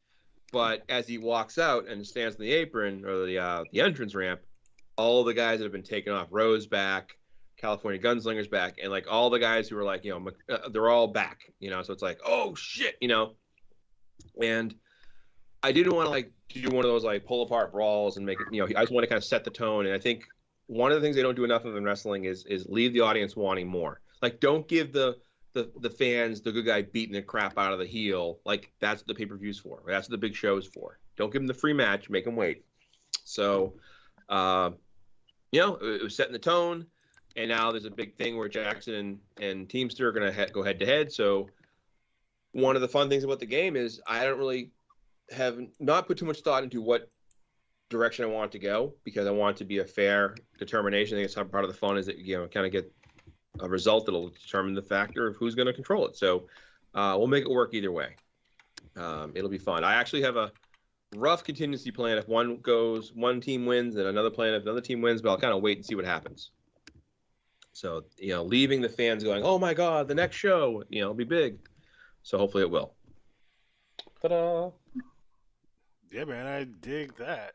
But as he walks out and stands on the apron or the entrance ramp, all the guys that have been taken off, Rose back, California Gunslinger's back, and like all the guys who were like, they're all back, so it's like, oh shit, and I didn't want to like do one of those like pull apart brawls and make it, I just want to kind of set the tone. And I think one of the things they don't do enough of in wrestling is leave the audience wanting more. Like, don't give the fans the good guy beating the crap out of the heel. Like, that's what the pay-per-view's for. That's what the big show's for. Don't give them the free match, make them wait. So, it was setting the tone. And now there's a big thing where Jackson and Teamster are going to go head to head. So one of the fun things about the game is I don't really have not put too much thought into what direction I want it to go, because I want it to be a fair determination. I think it's part of the fun is that, kind of get a result that'll determine the factor of who's going to control it. So we'll make it work either way. It'll be fun. I actually have a rough contingency plan if one team wins and another plan if another team wins, but I'll kind of wait and see what happens. So, leaving the fans going, oh my God, the next show, it'll be big. So hopefully it will. Ta-da. Yeah, man, I dig that.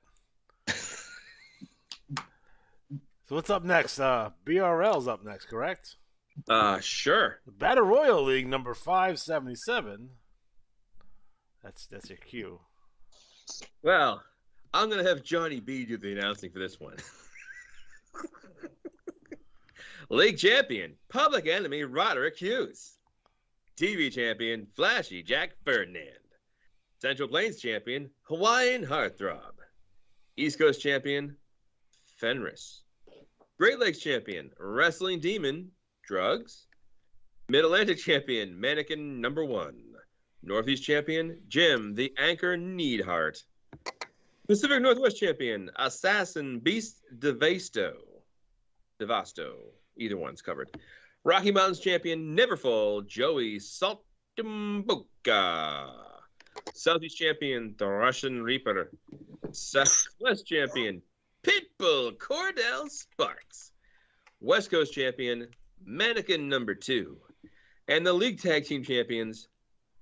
So what's up next? BRL's up next, correct? Sure. Battle Royal League number 577. That's your cue. Well, I'm going to have Johnny B do the announcing for this one. League champion, Public Enemy Roderick Hughes. TV champion, Flashy Jack Ferdinand. Central Plains champion, Hawaiian Heartthrob. East Coast champion, Fenris. Great Lakes champion, Wrestling Demon, Drugs. Mid-Atlantic champion, Mannequin number 1. Northeast champion, Jim the Anchor Needhart. Pacific Northwest champion, Assassin Beast Devasto. Either one's covered. Rocky Mountains champion, Neverfull, Joey Saltimboca. Southeast champion, the Russian Reaper. Southwest champion, Pitbull Cordell Sparks. West Coast champion, Mannequin number 2. And the League Tag Team champions,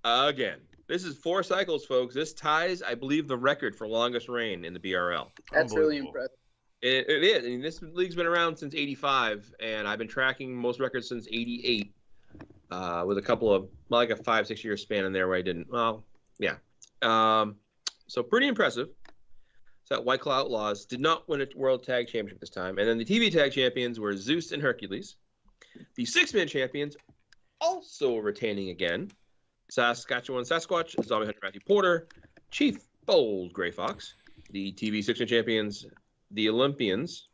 again. This is 4 cycles, folks. This ties, I believe, the record for longest reign in the BRL. That's really impressive. It is. I mean, this league's been around since '85, and I've been tracking most records since '88, with a couple of, like a 5-6 year span in there where I didn't. Well, yeah. So pretty impressive. So that White Claw Outlaws did not win a World Tag Championship this time. And then the TV Tag Champions were Zeus and Hercules. The 6-man champions also retaining again. Saskatchewan Sasquatch, Zombie Hunter Matthew Porter, Chief Bold Gray Fox. The TV 6-man champions, the Olympians,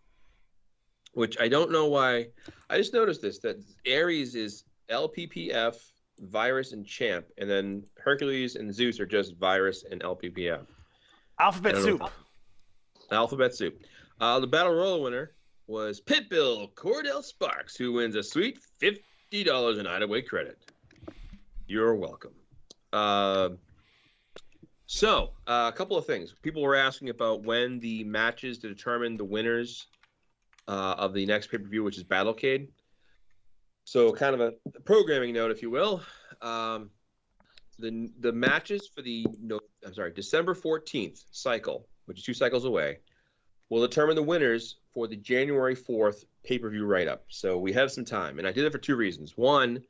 which I don't know why. I just noticed this, that Ares is LPPF, Virus, and Champ, and then Hercules and Zeus are just Virus and LPPF. Alphabet soup. Alphabet soup. The Battle Royal winner was Pitbull Cordell Sparks, who wins a sweet $50 in IWAR credit. You're welcome. So, a couple of things. People were asking about when the matches to determine the winners of the next pay-per-view, which is Battlecade. So, kind of a programming note, if you will. The matches for the December 14th cycle, which is 2 cycles away, will determine the winners for the January 4th pay-per-view write-up. So we have some time, and I did it for 2 reasons. One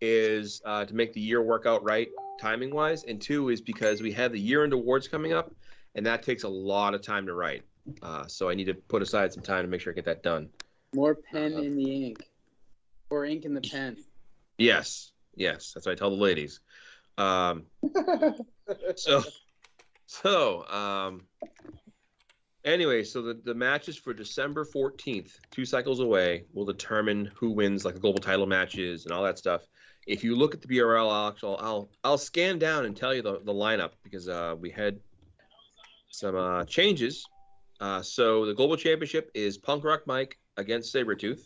is to make the year work out right timing-wise, and 2 is because we have the year-end awards coming up, and that takes a lot of time to write. So I need to put aside some time to make sure I get that done. More pen in the ink, or ink in the pen. Yes, that's what I tell the ladies. Anyway, so the matches for December 14th, 2 cycles away, will determine who wins, like the global title matches and all that stuff. If you look at the BRL, I'll scan down and tell you the lineup, because we had some changes. So the global championship is Punk Rock Mike against Sabretooth.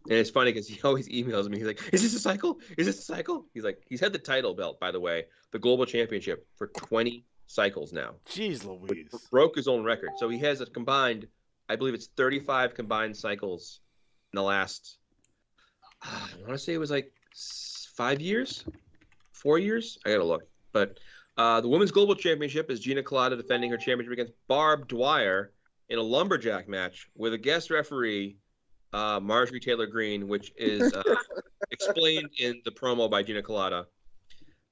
And it's funny because he always emails me. He's like, "Is this a cycle? Is this a cycle?" He's like, he's had the title belt, by the way, the global championship, for 20 cycles now. Jeez Louise. Broke his own record. So he has a combined, I believe it's 35 combined cycles in the last, I want to say it was like 5 years, 4 years. I got to look. But the Women's Global Championship is Gina Colada defending her championship against Barb Dwyer in a lumberjack match with a guest referee, Marjorie Taylor Greene, which is explained in the promo by Gina Colada.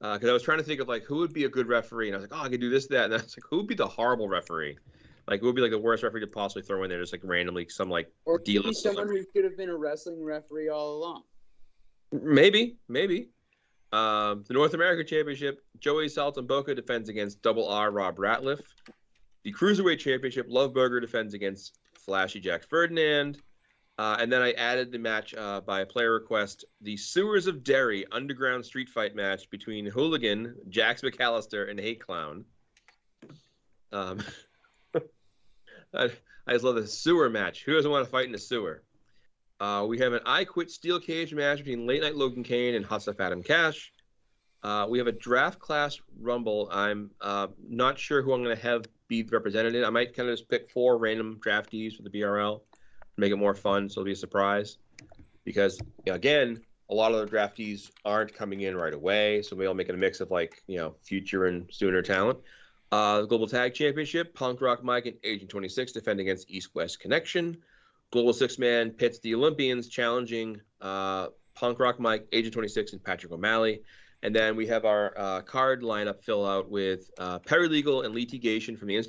Because I was trying to think of, like, who would be a good referee, and I was like, I could do this, that, and I was like, who would be the horrible referee? Like, who would be like the worst referee to possibly throw in there, just like randomly, some like or D-list someone who could have been a wrestling referee all along. Maybe. The North American Championship, Joey Salton-Boca defends against Double R Rob Ratliff. The Cruiserweight Championship, Love Burger defends against Flashy Jack Ferdinand. And then I added the match by player request, the Sewers of Derry Underground Street Fight match between Hooligan, Jax McAllister, and Hate Clown. I just love the sewer match. Who doesn't want to fight in a sewer? We have an I Quit Steel Cage match between Late Night Logan Kane and Hot Stuff Adam Cash. We have a draft class rumble. I'm not sure who I'm going to have be represented in. I might kind of just pick 4 random draftees for the BRL. Make it more fun, so it'll be a surprise. Because, again, a lot of the draftees aren't coming in right away, so maybe I'll make it a mix of, like, future and sooner talent. The Global Tag Championship, Punk Rock Mike and Agent 26 defend against East-West Connection. Global 6-man pits the Olympians challenging Punk Rock Mike, Agent 26, and Patrick O'Malley. And then we have our card lineup fill out with Paralegal and Litigation from the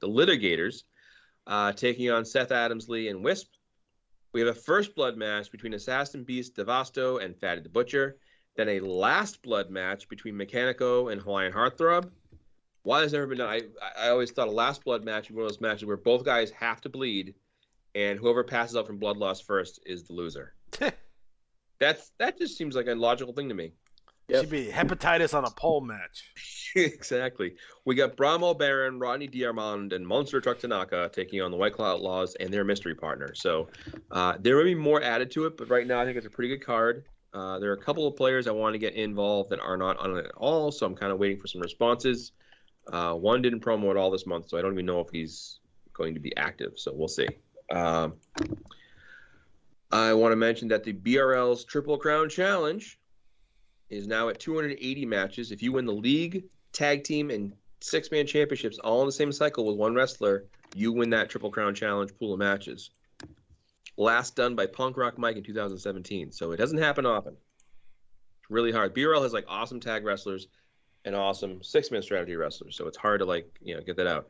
Litigators. Taking on Seth Adamsley and Wisp. We have a first blood match between Assassin Beast, Devasto, and Fatty the Butcher. Then a last blood match between Mechanico and Hawaiian Heartthrob. Why has never been done? I always thought a last blood match would be one of those matches where both guys have to bleed, and whoever passes out from blood loss first is the loser. That just seems like a logical thing to me. Should be hepatitis on a pole match. Exactly. We got Brahmo Baron, Rodney Diarmond, and Monster Truck Tanaka taking on the White Claw Outlaws and their mystery partner. So there may be more added to it, but right now I think it's a pretty good card. There are a couple of players I want to get involved that are not on it at all, so I'm kind of waiting for some responses. One didn't promo at all this month, so I don't even know if he's going to be active, so we'll see. I want to mention that the BRL's Triple Crown Challenge is now at 280 matches. If you win the league, tag team, and 6-man championships all in the same cycle with one wrestler, you win that Triple Crown Challenge pool of matches. Last done by Punk Rock Mike in 2017. So it doesn't happen often. It's really hard. BRL has like awesome tag wrestlers and awesome 6-man strategy wrestlers. So it's hard to get that out.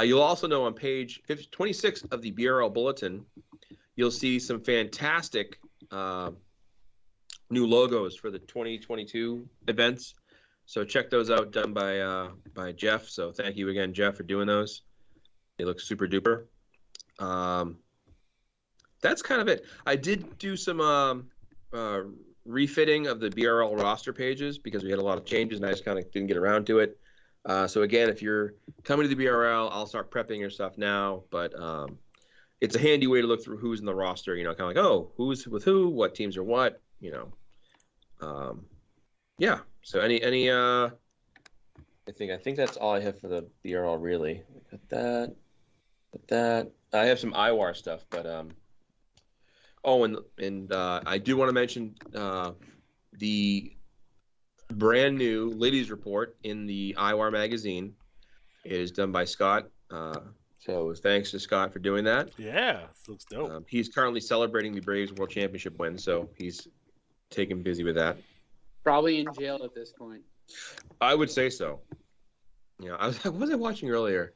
You'll also know on page 26 of the BRL Bulletin, you'll see some fantastic new logos for the 2022 events. So check those out, done by Jeff. So thank you again, Jeff, for doing those. They look super duper. that's kind of it. I did do some refitting of the BRL roster pages because we had a lot of changes and I just kind of didn't get around to it. So again, if you're coming to the BRL, I'll start prepping your stuff now. But it's a handy way to look through who's in the roster. You know, kind of like, oh, who's with who, what teams are what. You know, yeah. So any I think that's all I have for the BRL really. Got that. I have some IWAR stuff, but oh, and I do want to mention the brand new ladies report in the IWAR magazine. It is done by Scott. So thanks to Scott for doing that. Yeah, this looks dope. He's currently celebrating the Braves World Championship win, so he's taken busy with that. Probably in jail at this point. I would say so. Yeah, what was I watching earlier?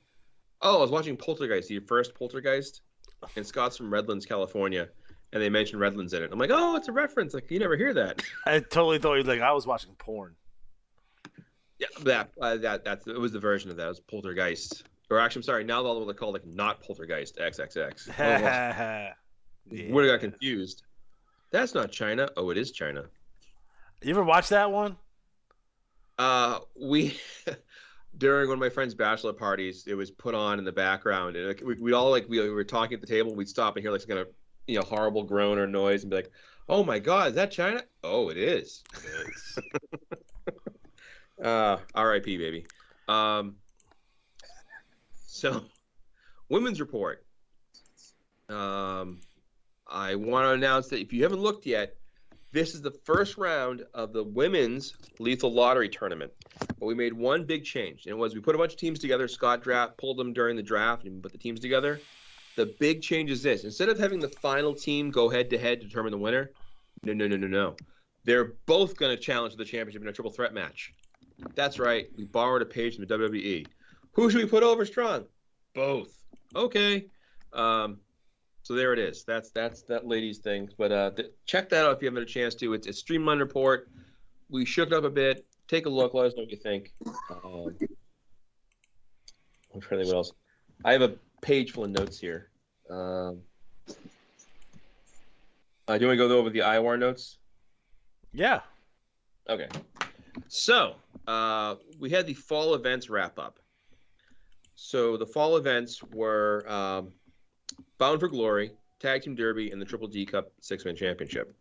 Oh, I was watching Poltergeist, the first Poltergeist, and Scott's from Redlands, California, and they mentioned Redlands in it. I'm like, oh, it's a reference. Like, you never hear that. I totally thought you like I was watching porn. Yeah, that's it was the version of that. It was Poltergeist. Or actually, I'm sorry, now they're called like not Poltergeist, XXX. Would have got confused. That's not China. Oh, it is China. You ever watch that one? We during one of my friend's bachelor parties, it was put on in the background, and we all we were talking at the table. We'd stop and hear like some kind of horrible groan or noise, and be like, "Oh my God, is that China? Oh, it is." R.I.P. baby. So, women's report. I want to announce that if you haven't looked yet, this is the first round of the women's lethal lottery tournament. But we made one big change, and it was we put a bunch of teams together. Scott pulled them during the draft and put the teams together. The big change is this: instead of having the final team go head-to-head to determine the winner, no. They're both going to challenge for the championship in a triple threat match. That's right. We borrowed a page from the WWE. Who should we put over strong? Both. Okay. So there it is. That's that ladies thing. But check that out if you haven't had a chance to. It's a streamlined report. We shook it up a bit. Take a look. Let us know what you think. I'm trying to think what else. I have a page full of notes here. Do you want to go over the IWAR notes? Yeah. Okay. So we had the fall events wrap up. So the fall events were Bound for Glory, Tag Team Derby, and the Triple D Cup 6-Man Championship.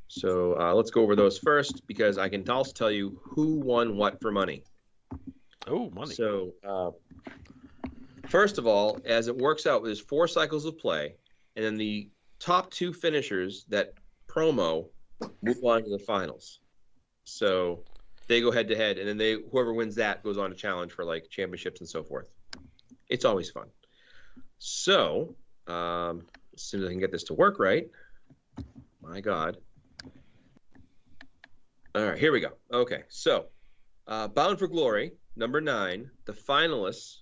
So let's go over those first because I can also tell you who won what for money. Oh, money. So first of all, as it works out, there's 4 cycles of play, and then the top 2 finishers that promo move on to the finals. So they go head-to-head, and then whoever wins that goes on to challenge for like championships and so forth. It's always fun. So, as soon as I can get this to work right, my God. All right, here we go. Okay, so Bound for Glory, number 9, the finalists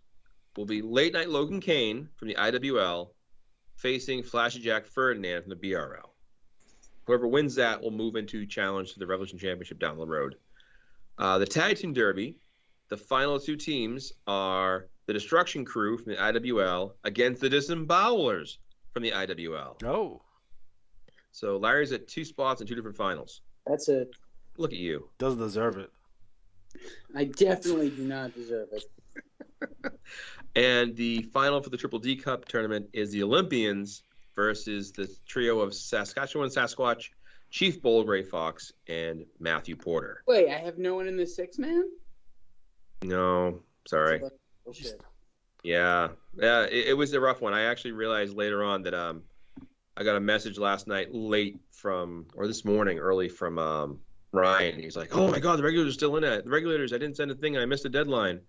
will be Late Night Logan Kane from the IWL facing Flashy Jack Ferdinand from the BRL. Whoever wins that will move into challenge to the Revolution Championship down the road. The Tag Team Derby, the final 2 teams are the Destruction Crew from the IWL against the Disembowelers from the IWL. Oh. So Larry's at 2 spots in 2 different finals. That's it. Look at you. Doesn't deserve it. I definitely do not deserve it. And the final for the Triple D Cup tournament is the Olympians versus the trio of Saskatchewan Sasquatch, Chief Bull Gray Fox, and Matthew Porter. Wait, I have no one in the 6-man? No, sorry. Oh, shit. Yeah, it was a rough one. I actually realized later on that I got a message last night this morning early from Ryan. He's like, "Oh my God, the regulators are still in it. The regulators, I didn't send a thing and I missed a deadline."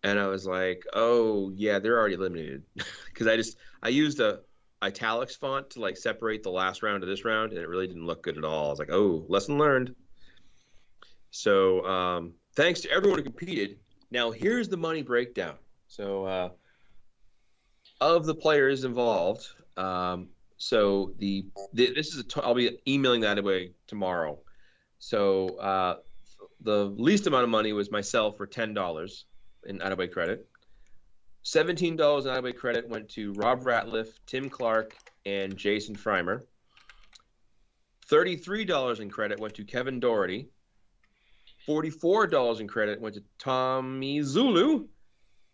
And I was like, "Oh yeah, they're already eliminated," because I used a italics font to like separate the last round to this round, and it really didn't look good at all. I was like, "Oh, lesson learned." So thanks to everyone who competed. Now here's the money breakdown. So of the players involved, so this is I'll be emailing that away tomorrow. So the least amount of money was myself for $10 in out-of-way credit. $17 in out-of-way credit went to Rob Ratliff, Tim Clark, and Jason Freimer. $33 in credit went to Kevin Doherty. $44 in credit went to Tommy Zulu.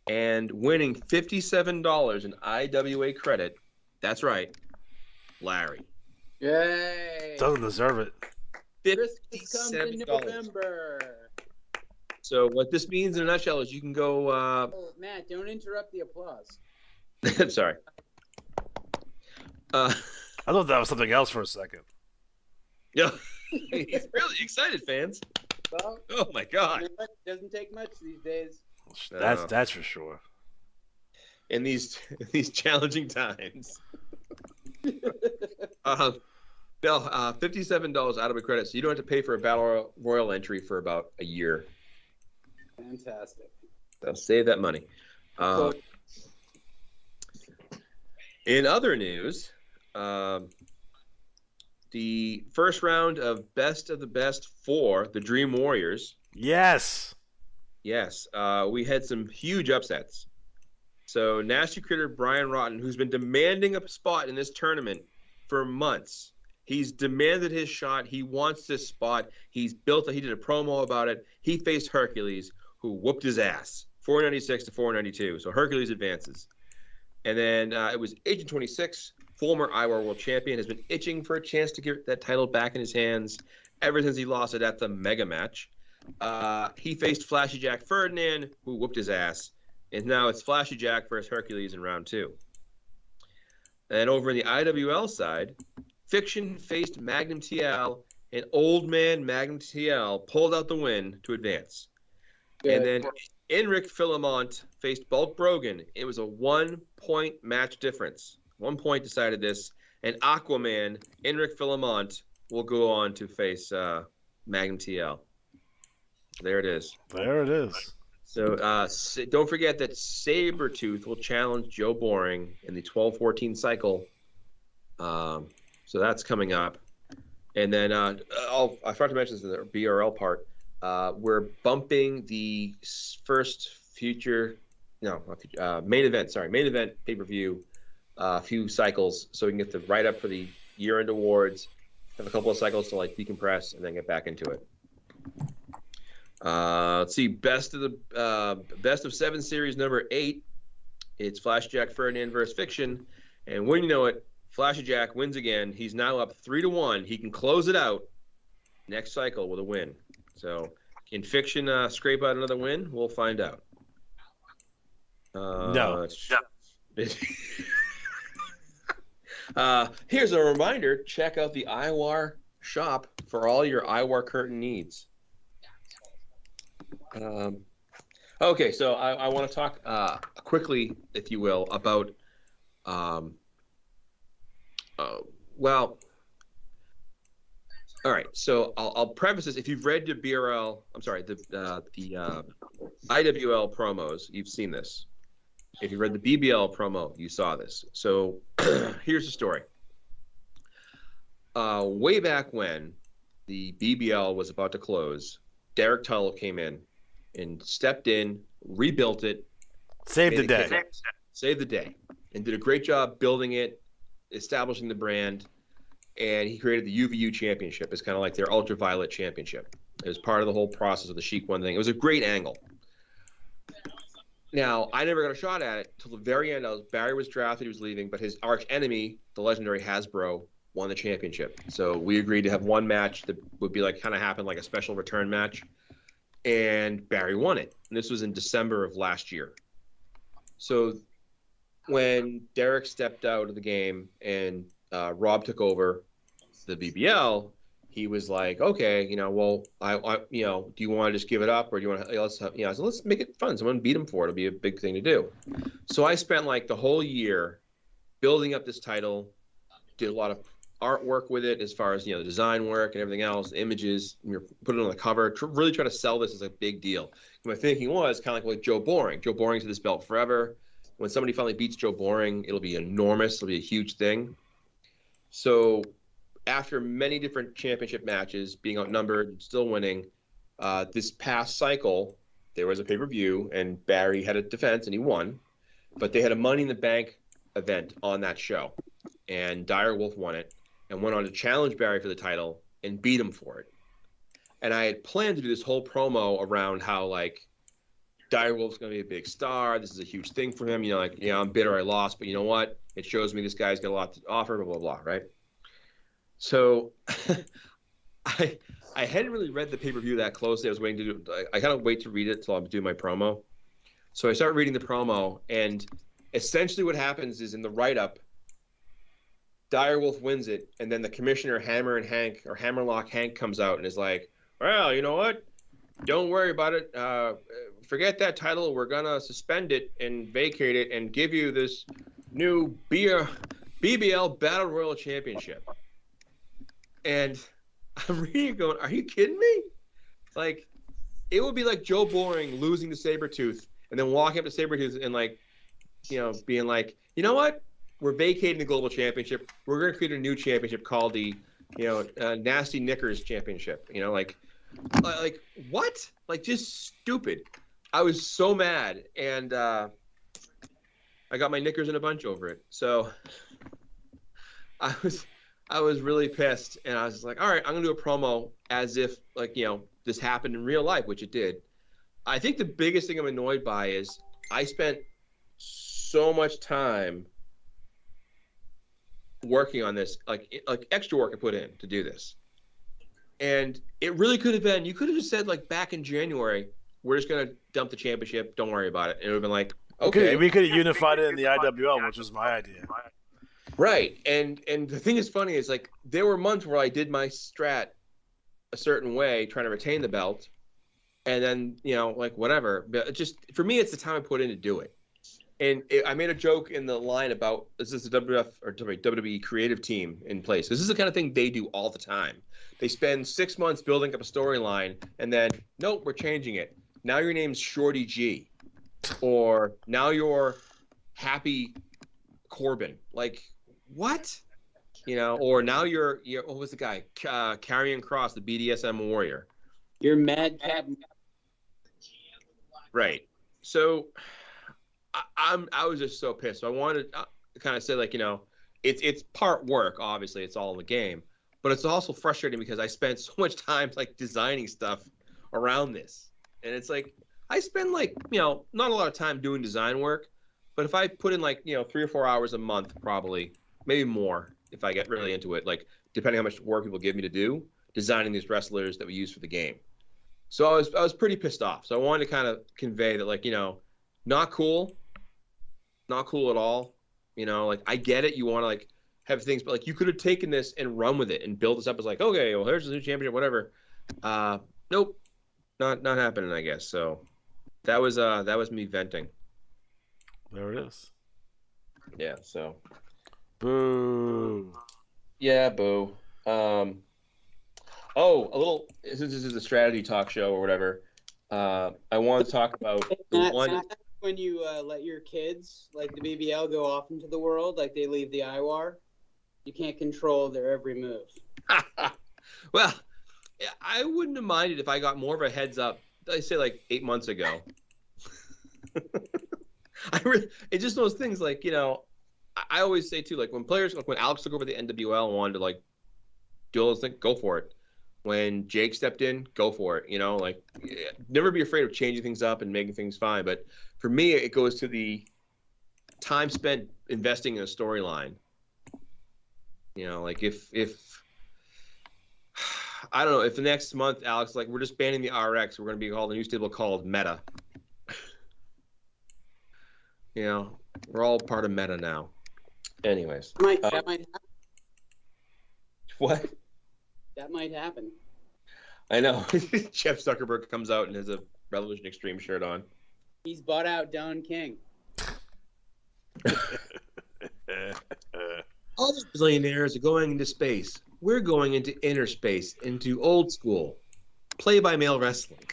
And winning $57 in IWA credit, that's right, Larry. Yay! Doesn't deserve it. Christmas comes in $57. November. So what this means in a nutshell is you can go. Oh, Matt, don't interrupt the applause. I'm sorry. I thought that was something else for a second. Yeah, he's really excited, fans. Well, Oh my God! it doesn't take much these days. That's for sure. In these challenging times. Bill, $57 out of a credit, so you don't have to pay for a Battle Royal entry for about a year. Fantastic. So save that money. In other news, the first round of Best of the Best for the Dream Warriors. Yes. Yes, we had some huge upsets. So Nasty Critter Brian Rotten, who's been demanding a spot in this tournament for months. He's demanded his shot. He wants this spot. He did a promo about it. He faced Hercules, who whooped his ass, 496 to 492. So Hercules advances. And then it was Agent 26, former IWAR World Champion, has been itching for a chance to get that title back in his hands ever since he lost it at the Mega Match. He faced Flashy Jack Ferdinand, who whooped his ass. And now it's Flashy Jack versus Hercules in round 2. And over in the IWL side, Fiction faced Magnum TL, and Old Man Magnum TL pulled out the win to advance. Good. And then Enric Philemont faced Bulk Brogan. It was a 1-point match difference. 1 point decided this. And Aquaman, Enric Philemont, will go on to face Magnum TL. There it is. There it is. So don't forget that Sabretooth will challenge Joe Boring in the 12-14 cycle. So that's coming up. And then I forgot to mention this in the BRL part. We're bumping the first main event pay-per-view a few cycles so we can get the write-up for the year-end awards, have a couple of cycles to like decompress, and then get back into it. Let's see, best of 7 series number 8. It's Flash Jack Ferdinand versus Fiction, and when you know it, Flashy Jack wins again. He's now up 3-1. He can close it out next cycle with a win. So can Fiction scrape out another win? We'll find out. No. Here's a reminder: check out the IWAR shop for all your IWAR curtain needs. Okay, so I want to talk quickly, if you will, about all right. So I'll preface this. If you've read the IWL promos, you've seen this. If you read the BBL promo, you saw this. So here's the story. Way back when the BBL was about to close, Derek Tuttle came in and stepped in, rebuilt it. Saved the day. Saved the day. And did a great job building it, establishing the brand. And he created the UVU championship. It's kind of like their ultraviolet championship. It was part of the whole process of the Sheik One thing. It was a great angle. Now, I never got a shot at it till the very end. Barry was drafted, he was leaving, but his arch enemy, the legendary Hasbro, won the championship. So we agreed to have one match that would be like kind of happen like a special return match. And Barry won it. And this was in December of last year. So when Derek stepped out of the game and Rob took over the BBL, he was like, okay, well, do you want to just give it up, or do you want to, so let's make it fun. Someone beat him for it. It'll be a big thing to do. So I spent like the whole year building up this title, did a lot of artwork with it as far as, the design work and everything else, images, put it on the cover, really try to sell this as a big deal. My thinking was kind of like Joe Boring. Joe Boring's had this belt forever. When somebody finally beats Joe Boring, it'll be enormous. It'll be a huge thing. So after many different championship matches, being outnumbered, still winning, this past cycle, there was a pay-per-view, and Barry had a defense, and he won. But they had a Money in the Bank event on that show. and Dire Wolf won it and went on to challenge Barry for the title and beat him for it. And I had planned to do this whole promo around how, like, Dire Wolf's going to be a big star. This is a huge thing for him. I'm bitter I lost, but you know what? It shows me this guy's got a lot to offer, blah, blah, blah, right? So I hadn't really read the pay-per-view that closely. I was waiting to do – I kind of wait to read it until I'm doing my promo. So I start reading the promo, and essentially what happens is in the write-up, Dire Wolf wins it, and then the commissioner, Hammerlock Hank, comes out and is like, well, you know what? Don't worry about it. Forget that title. We're going to suspend it and vacate it and give you this new BBL Battle Royal Championship. And I'm reading it going, are you kidding me? Like, it would be like Joe Boring losing to Sabretooth and then walking up to Sabretooth and, like, being like, you know what? We're vacating the Global Championship. We're going to create a new championship called the, Nasty Knickers Championship. Like what? Like, just stupid. I was so mad, and I got my knickers in a bunch over it. So I was really pissed, and I was like, all right, I'm gonna do a promo as if, like, this happened in real life, which it did. I think the biggest thing I'm annoyed by is I spent so much time working on this, like extra work I put in to do this. And it really could have been, you could have just said, like, back in January, we're just going to dump the championship. Don't worry about it. And it would have been like, okay. We could have unified it in the IWL, which was my idea. Right. And the thing is funny is, like, there were months where I did my strat a certain way, trying to retain the belt. And then, like, whatever. But just, for me, it's the time I put in to do it. And I made a joke in the line about, this is the WWE creative team in place. This is the kind of thing they do all the time. They spend 6 months building up a storyline, and then, nope, we're changing it. Now your name's Shorty G. Or now you're Happy Corbin. Like, what? Or now you're what was the guy? Karrion Kross, the BDSM warrior. You're Madcap. Right. So I was just so pissed. So I wanted to kind of say, like, it's part work. Obviously, it's all in the game, but it's also frustrating because I spent so much time, like, designing stuff around this, and it's like I spend, like, not a lot of time doing design work, but if I put in, like, 3 or 4 hours a month, probably maybe more if I get really into it, like, depending how much work people give me to do, designing these wrestlers that we use for the game. So I was pretty pissed off. So I wanted to kind of convey that, like, not cool at all. Like, I get it. You want to, like, have things, but, like, you could have taken this and run with it and build this up as, like, okay, well, here's the new championship, whatever. Nope, not happening, I guess. So that was me venting. There it is. Yeah. So. Boo. Yeah, boo. A little. This is a strategy talk show or whatever. I want to talk about the one. When you let your kids, like the BBL, go off into the world, like they leave the IWAR, you can't control their every move. Well, I wouldn't have minded if I got more of a heads up. I say, like, 8 months ago. It's just those things, like, I always say too, like, when players, like when Alex took over the NWL and wanted to, like, do all those things, go for it. When Jake stepped in, go for it. Like, never be afraid of changing things up and making things fine. But for me, it goes to the time spent investing in a storyline. Like, if I don't know, if the next month, Alex, like, we're just banning the RX, we're going to be called a new stable called Meta. We're all part of Meta now. Anyways. That might happen. What? That might happen. I know. Jeff Zuckerberg comes out and has a Revolution Extreme shirt on. He's bought out Don King. All the billionaires are going into space. We're going into inner space, into old school, play-by-mail wrestling.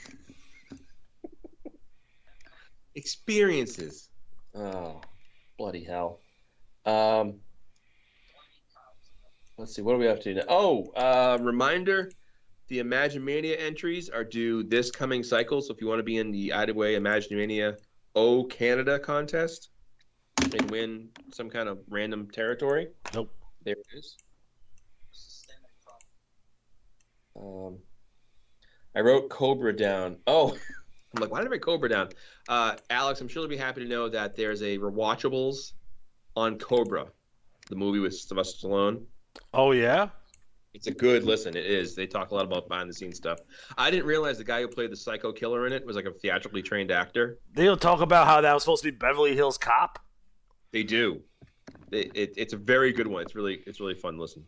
Experiences. Oh, bloody hell. Let's see, what are we up to now? Oh, reminder, the Imaginemania entries are due this coming cycle, so if you want to be in the IWA Imaginemania O Canada contest, and win some kind of random territory? Nope. There it is. I wrote Cobra down. Oh, I'm like, why did I write Cobra down? Alex, I'm sure you'll be happy to know that there's a rewatchables on Cobra, the movie with Sylvester Stallone. Oh yeah. It's a good listen. It is. They talk a lot about behind the scenes stuff. I didn't realize the guy who played the psycho killer in it was like a theatrically trained actor. They'll talk about how that was supposed to be Beverly Hills Cop. They do. It's a very good one. It's really fun to listen.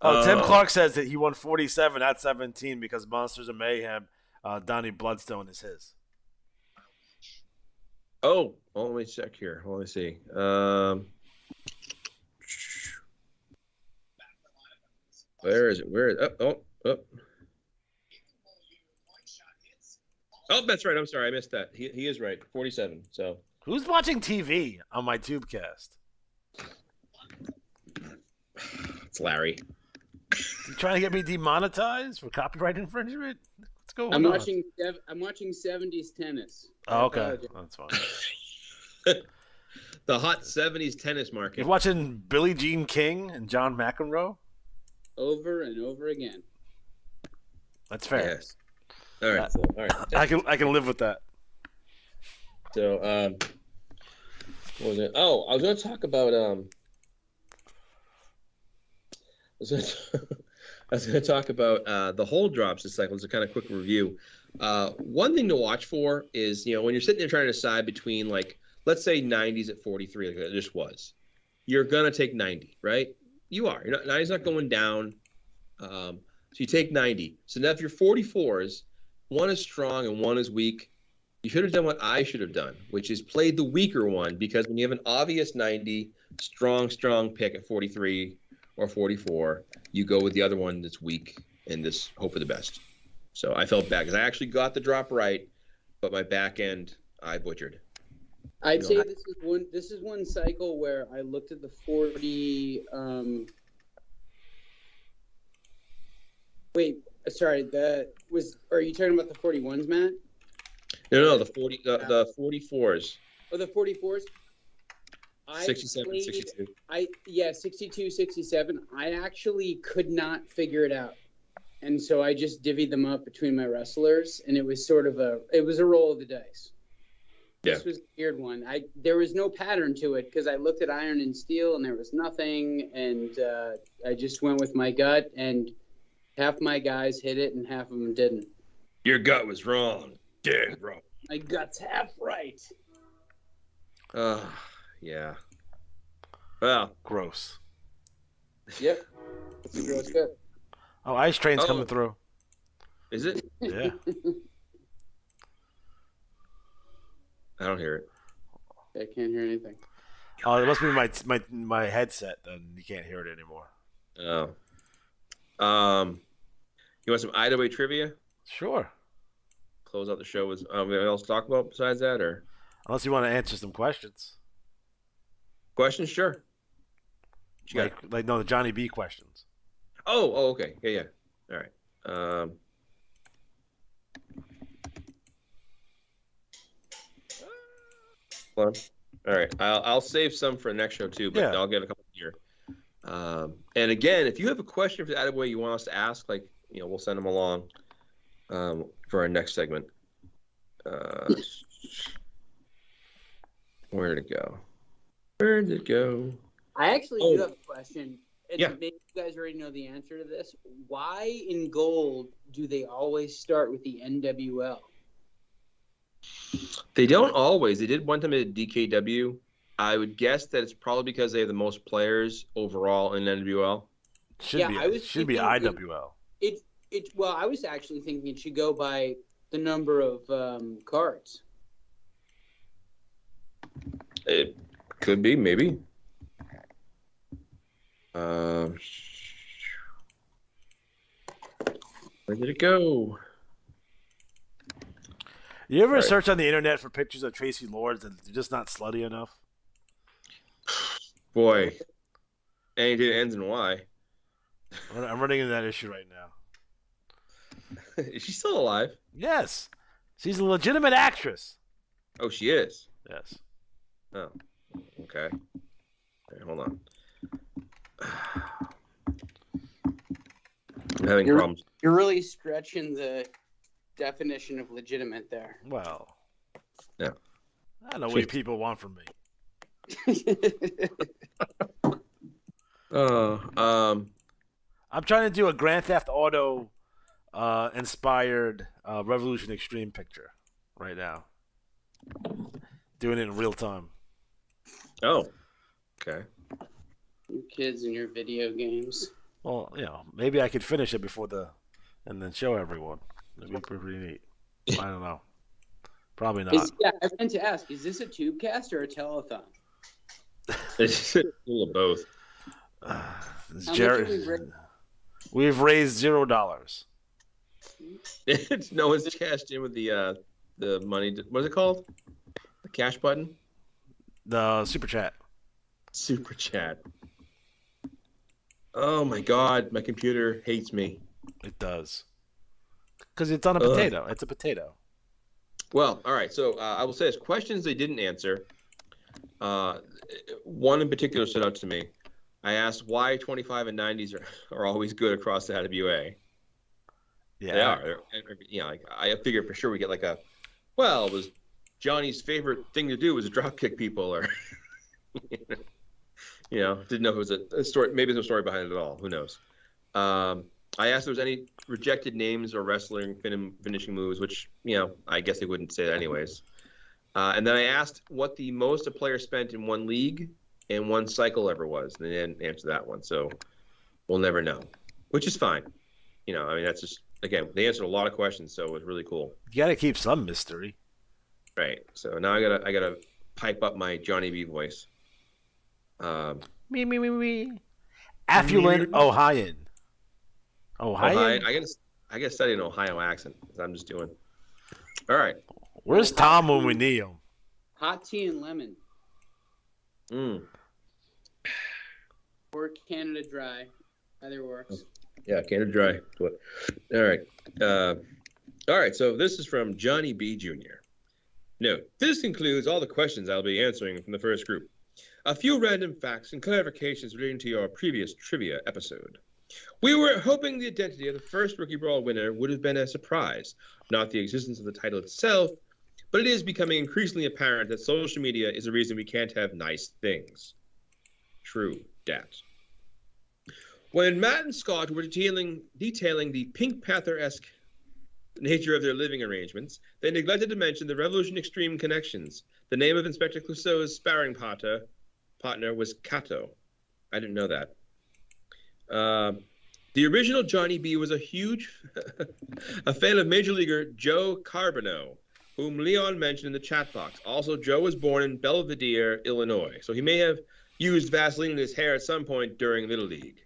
Tim Clark says that he won 47 at 17 because Monsters of Mayhem, Donnie Bloodstone is his. Oh, well, let me check here. Let me see. Where is it? Where is it? Oh, that's right. I'm sorry. I missed that. He is right. 47. So Who's watching TV on my Tubecast? it's Larry. You trying to get me demonetized for copyright infringement? What's going I'm on? I'm watching 70s tennis. Oh, okay. That's fine. The hot 70s tennis market. You're watching Billie Jean King and John McEnroe? Over and over again. That's fair. Yes. All right. So, all right. I can live with that. So, what was it? Oh, I was going to talk about I was going to talk about the hold drops this cycle. It's a kind of quick review. One thing to watch for is, when you're sitting there trying to decide between, like, let's say 90s at 43, like it just was. You're going to take 90, right? You are. 90's not going down. So you take 90. So now if you're 44s, one is strong and one is weak. You should have done what I should have done, which is played the weaker one, because when you have an obvious 90, strong pick at 43 or 44, you go with the other one that's weak and just hope for the best. So I felt bad because I actually got the drop right, but my back end I butchered. I'd say this is one cycle where I looked at the 40. Wait, sorry. Are you talking about the 41s, Matt? No, the 44s. Oh, the 44s. 67, 62. 62, 67. I actually could not figure it out, and so I just divvied them up between my wrestlers, and it was sort of a roll of the dice. Yeah. This was a weird one. There was no pattern to it because I looked at Iron and Steel and there was nothing, and I just went with my gut, and half my guys hit it and half of them didn't. Your gut was wrong. Dead wrong. My gut's half right. Yeah. Well, gross. Yep. That's a gross gut. Oh, Ice Train's coming through. Is it? Yeah. I don't hear it. I can't hear anything. Oh, it must be my headset. Then you can't hear it anymore. Oh. You want some IWA trivia? Sure. Close out the show with anything else to talk about besides that, or unless you want to answer some questions. Questions, sure. The Johnny B questions. Oh, okay. Yeah. All right. All right. I'll save some for the next show too, but yeah. I'll get a couple here. And again, if you have a question for the IWA you want us to ask, we'll send them along for our next segment. Where did it go? Where did it go? I actually do have a question. And yeah. Maybe you guys already know the answer to this. Why in gold do they always start with the NWL? They don't always. They did one time at DKW. I would guess that it's probably because they have the most players overall in NWL. Should be IWL. Well, I was actually thinking it should go by the number of cards. It could be, maybe. Where did it go? You ever search on the internet for pictures of Tracy Lords and they're just not slutty enough? Boy, anything that ends in Y. I'm running into that issue right now. Is she still alive? Yes. She's a legitimate actress. Oh, she is. Yes. Oh, okay. All right, hold on. I'm having problems. You're really stretching the definition of legitimate there. Well. Yeah. I know what people want from me. I'm trying to do a Grand Theft Auto inspired Revolution Extreme picture right now. Doing it in real time. Oh, okay. You kids and your video games. Well, maybe I could finish it and then show everyone. That'd be pretty neat. I don't know. Probably not. I meant to ask, is this a Tubecast or a telethon? It's a little of both. We've raised $0. No one's cashed in with the money. What is it called? The cash button? The super chat. Super chat. Oh my God, my computer hates me. It does. Because it's on a potato. It's a potato. Well, all right. So I will say this: questions they didn't answer. One in particular stood out to me. I asked why 25 and 90s are always good across the IWA. Yeah, they are. I figure for sure we get it was Johnny's favorite thing to do was drop kick people, or didn't know if it was a story. Maybe there's no story behind it at all. Who knows? I asked if there was any rejected names or wrestling finishing moves, which I guess they wouldn't say that anyways. And then I asked what the most a player spent in one league and one cycle ever was. And they didn't answer that one, so we'll never know, which is fine. That's just, again, they answered a lot of questions, so it was really cool. You got to keep some mystery. Right. So now I gotta pipe up my Johnny B voice. Me. Affluent Ohioan. Ohio? I gotta study an Ohio accent. I'm just doing. All right. Where's Tom when we need him? Hot tea and lemon. Or Canada Dry. Either works. Yeah, Canada Dry. All right. All right. So this is from Johnny B. Jr. Note: this concludes all the questions I'll be answering from the first group. A few random facts and clarifications relating to your previous trivia episode. We were hoping the identity of the first Rookie Brawl winner would have been a surprise, not the existence of the title itself, but it is becoming increasingly apparent that social media is the reason we can't have nice things. True dat. When Matt and Scott were detailing the Pink Panther-esque nature of their living arrangements, they neglected to mention the Revolution Extreme connections. The name of Inspector Clouseau's sparring partner was Kato. I didn't know that. The original Johnny B was a huge a fan of Major Leaguer Joe Carbonneau, whom Leon mentioned in the chat box. Also, Joe was born in Belvidere, Illinois, so he may have used Vaseline in his hair at some point during Little League.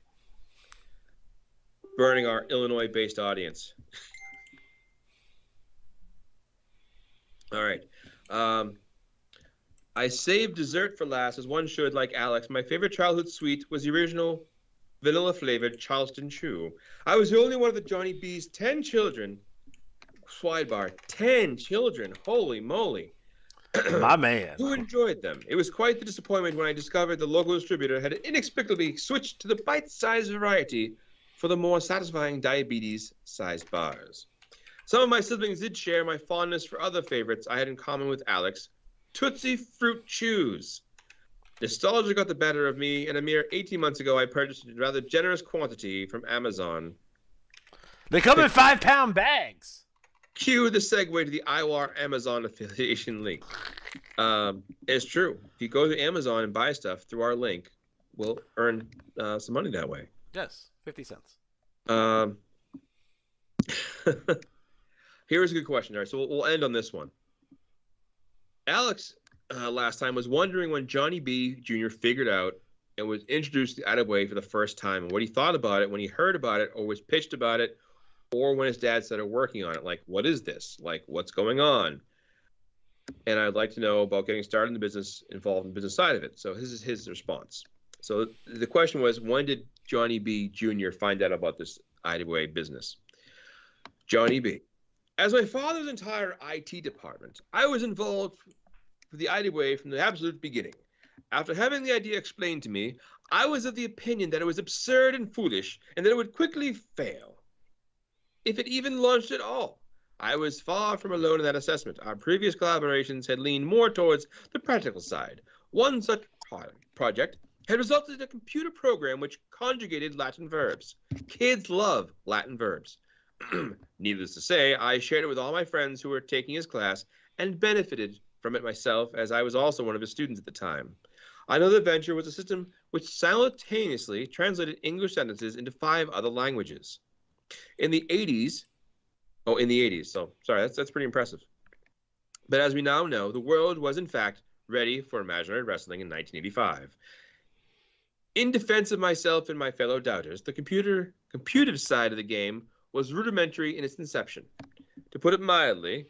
Burning our Illinois-based audience. All right. I saved dessert for last, as one should, like Alex. My favorite childhood sweet was the original vanilla-flavored Charleston Chew. I was the only one of the Johnny B's 10 children. Swidebar, 10 children. Holy moly. My man. Who enjoyed them. It was quite the disappointment when I discovered the local distributor had inexplicably switched to the bite-sized variety for the more satisfying diabetes-sized bars. Some of my siblings did share my fondness for other favorites I had in common with Alex, Tootsie Fruit Chews. Nostalgia got the better of me, and a mere 18 months ago I purchased a rather generous quantity from Amazon. They come in 5-pound bags. Cue the segue to the IWAR Amazon affiliation link. It's true. If you go to Amazon and buy stuff through our link, we'll earn some money that way. Yes, 50 cents. Here's a good question. All right, so we'll end on this one. Alex last time was wondering when Johnny B. Jr. figured out and was introduced to the IWA for the first time, and what he thought about it when he heard about it or was pitched about it, or when his dad started working on it. Like, what is this? Like, what's going on? And I'd like to know about getting started in the business, involved in the business side of it. So this is his response. So the question was, when did Johnny B. Jr. find out about this IWA business? Johnny B. As my father's entire IT department, I was involved for the IWA from the absolute beginning. After having the idea explained to me, I was of the opinion that it was absurd and foolish, and that it would quickly fail, if it even launched at all. I was far from alone in that assessment. Our previous collaborations had leaned more towards the practical side. One such project had resulted in a computer program which conjugated Latin verbs. Kids love Latin verbs. Needless to say, I shared it with all my friends who were taking his class and benefited from it myself, as I was also one of his students at the time. Another venture was a system which simultaneously translated English sentences into 5 other languages. In the 80s, so sorry, that's pretty impressive. But as we now know, the world was in fact ready for imaginary wrestling in 1985. In defense of myself and my fellow doubters, the computive side of the game was rudimentary in its inception. To put it mildly,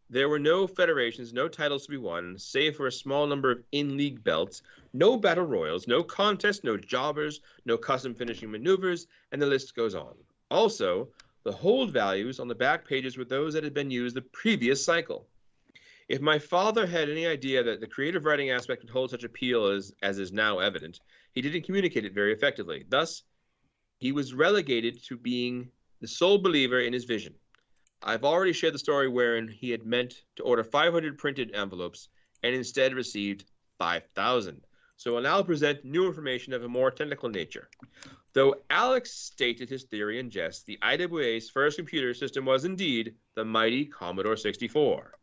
there were no federations, no titles to be won, save for a small number of in-league belts, no battle royals, no contests, no jobbers, no custom finishing maneuvers, and the list goes on. Also, the hold values on the back pages were those that had been used the previous cycle. If my father had any idea that the creative writing aspect would hold such appeal as is now evident, he didn't communicate it very effectively. Thus, he was relegated to being the sole believer in his vision. I've already shared the story wherein he had meant to order 500 printed envelopes and instead received 5,000. So I'll now present new information of a more technical nature. Though Alex stated his theory in jest, the IWA's first computer system was indeed the mighty Commodore 64.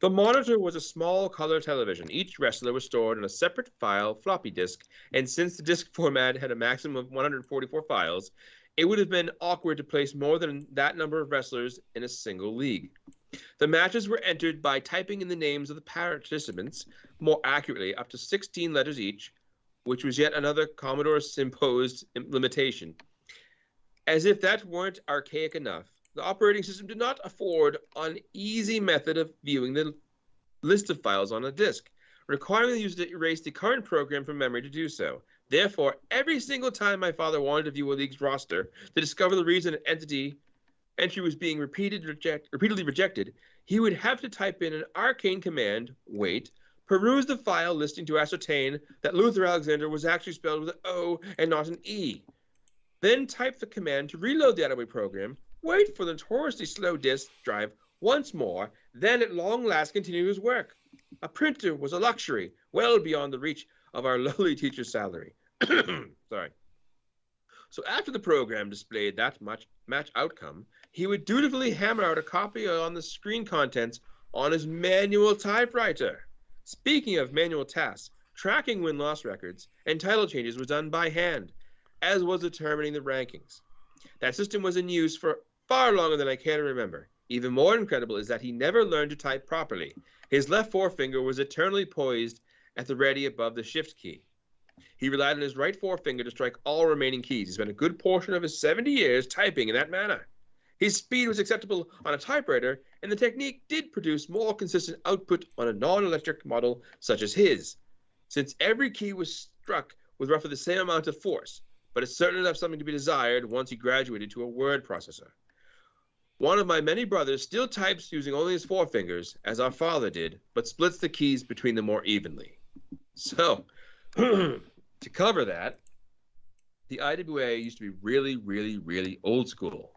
The monitor was a small color television. Each wrestler was stored on a separate file floppy disk, and since the disk format had a maximum of 144 files, it would have been awkward to place more than that number of wrestlers in a single league. The matches were entered by typing in the names of the participants, more accurately, up to 16 letters each, which was yet another Commodore-imposed limitation. As if that weren't archaic enough, the operating system did not afford an easy method of viewing the list of files on a disk, requiring the user to erase the current program from memory to do so. Therefore, every single time my father wanted to view a league's roster to discover the reason an entry was being repeatedly rejected, he would have to type in an arcane command, wait, peruse the file listing to ascertain that Luther Alexander was actually spelled with an O and not an E. Then type the command to reload the IWA program, wait for the notoriously slow disk drive once more, then at long last continue his work. A printer was a luxury, well beyond the reach of our lowly teacher's salary. Sorry. So after the program displayed that match outcome, he would dutifully hammer out a copy on the screen contents on his manual typewriter. Speaking of manual tasks, tracking win-loss records and title changes was done by hand, as was determining the rankings. That system was in use for far longer than I care to remember. Even more incredible is that he never learned to type properly. His left forefinger was eternally poised at the ready above the shift key. He relied on his right forefinger to strike all remaining keys. He spent a good portion of his 70 years typing in that manner. His speed was acceptable on a typewriter, and the technique did produce more consistent output on a non-electric model such as his, since every key was struck with roughly the same amount of force, but it certainly left something to be desired once he graduated to a word processor. One of my many brothers still types using only his forefingers, as our father did, but splits the keys between them more evenly. So, to cover that, the IWA used to be really, really, really old school.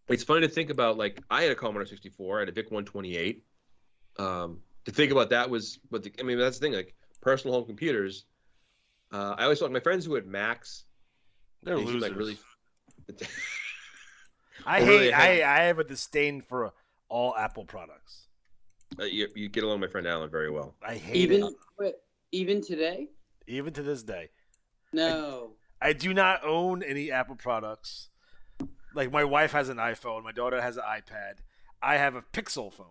It's funny to think about, like, I had a Commodore 64, I had a VIC 128. To think about that was, that's the thing, like, personal home computers. I always thought my friends who had Macs, They're losers. like really. I have a disdain for all Apple products. You get along with my friend Alan very well. I hate it. Even today? Even to this day. No. I do not own any Apple products. Like, my wife has an iPhone. My daughter has an iPad. I have a Pixel phone.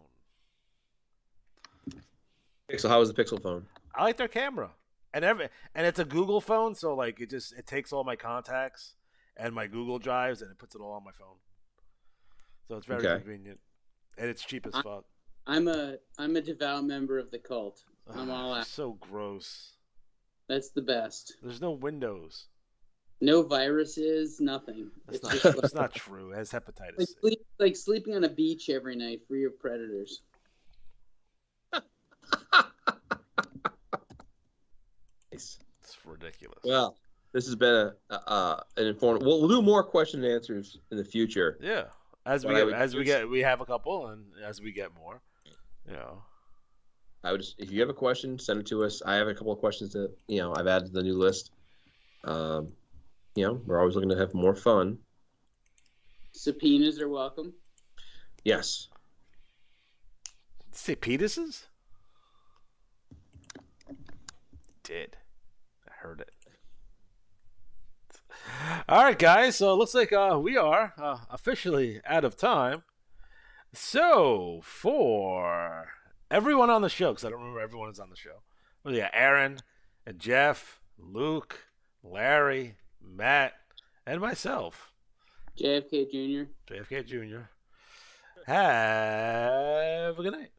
Pixel, how is the Pixel phone? I like their camera. And it's a Google phone, so, like, it takes all my contacts and my Google Drives, and it puts it all on my phone. So it's very convenient. And it's cheap as fuck. I'm a devout member of the cult. I'm all out. So gross. That's the best. There's no Windows. No viruses, nothing. That's not true. It has hepatitis C. Like sleeping on a beach every night, free of predators. Nice. It's ridiculous. Well, this has been an informative. We'll do more question and answers in the future. Yeah. As But I would we have a couple, and as we get more, you know. I would just, if you have a question, send it to us. I have a couple of questions that I've added to the new list. We're always looking to have more fun. Subpoenas are welcome. Yes. Did you say penises? Did. I heard it. All right, guys. So it looks like we are officially out of time. So for everyone on the show, because I don't remember everyone is on the show. Well, yeah, Aaron and Jeff, Luke, Larry, Matt, and myself, JFK Jr. JFK Jr. Have a good night.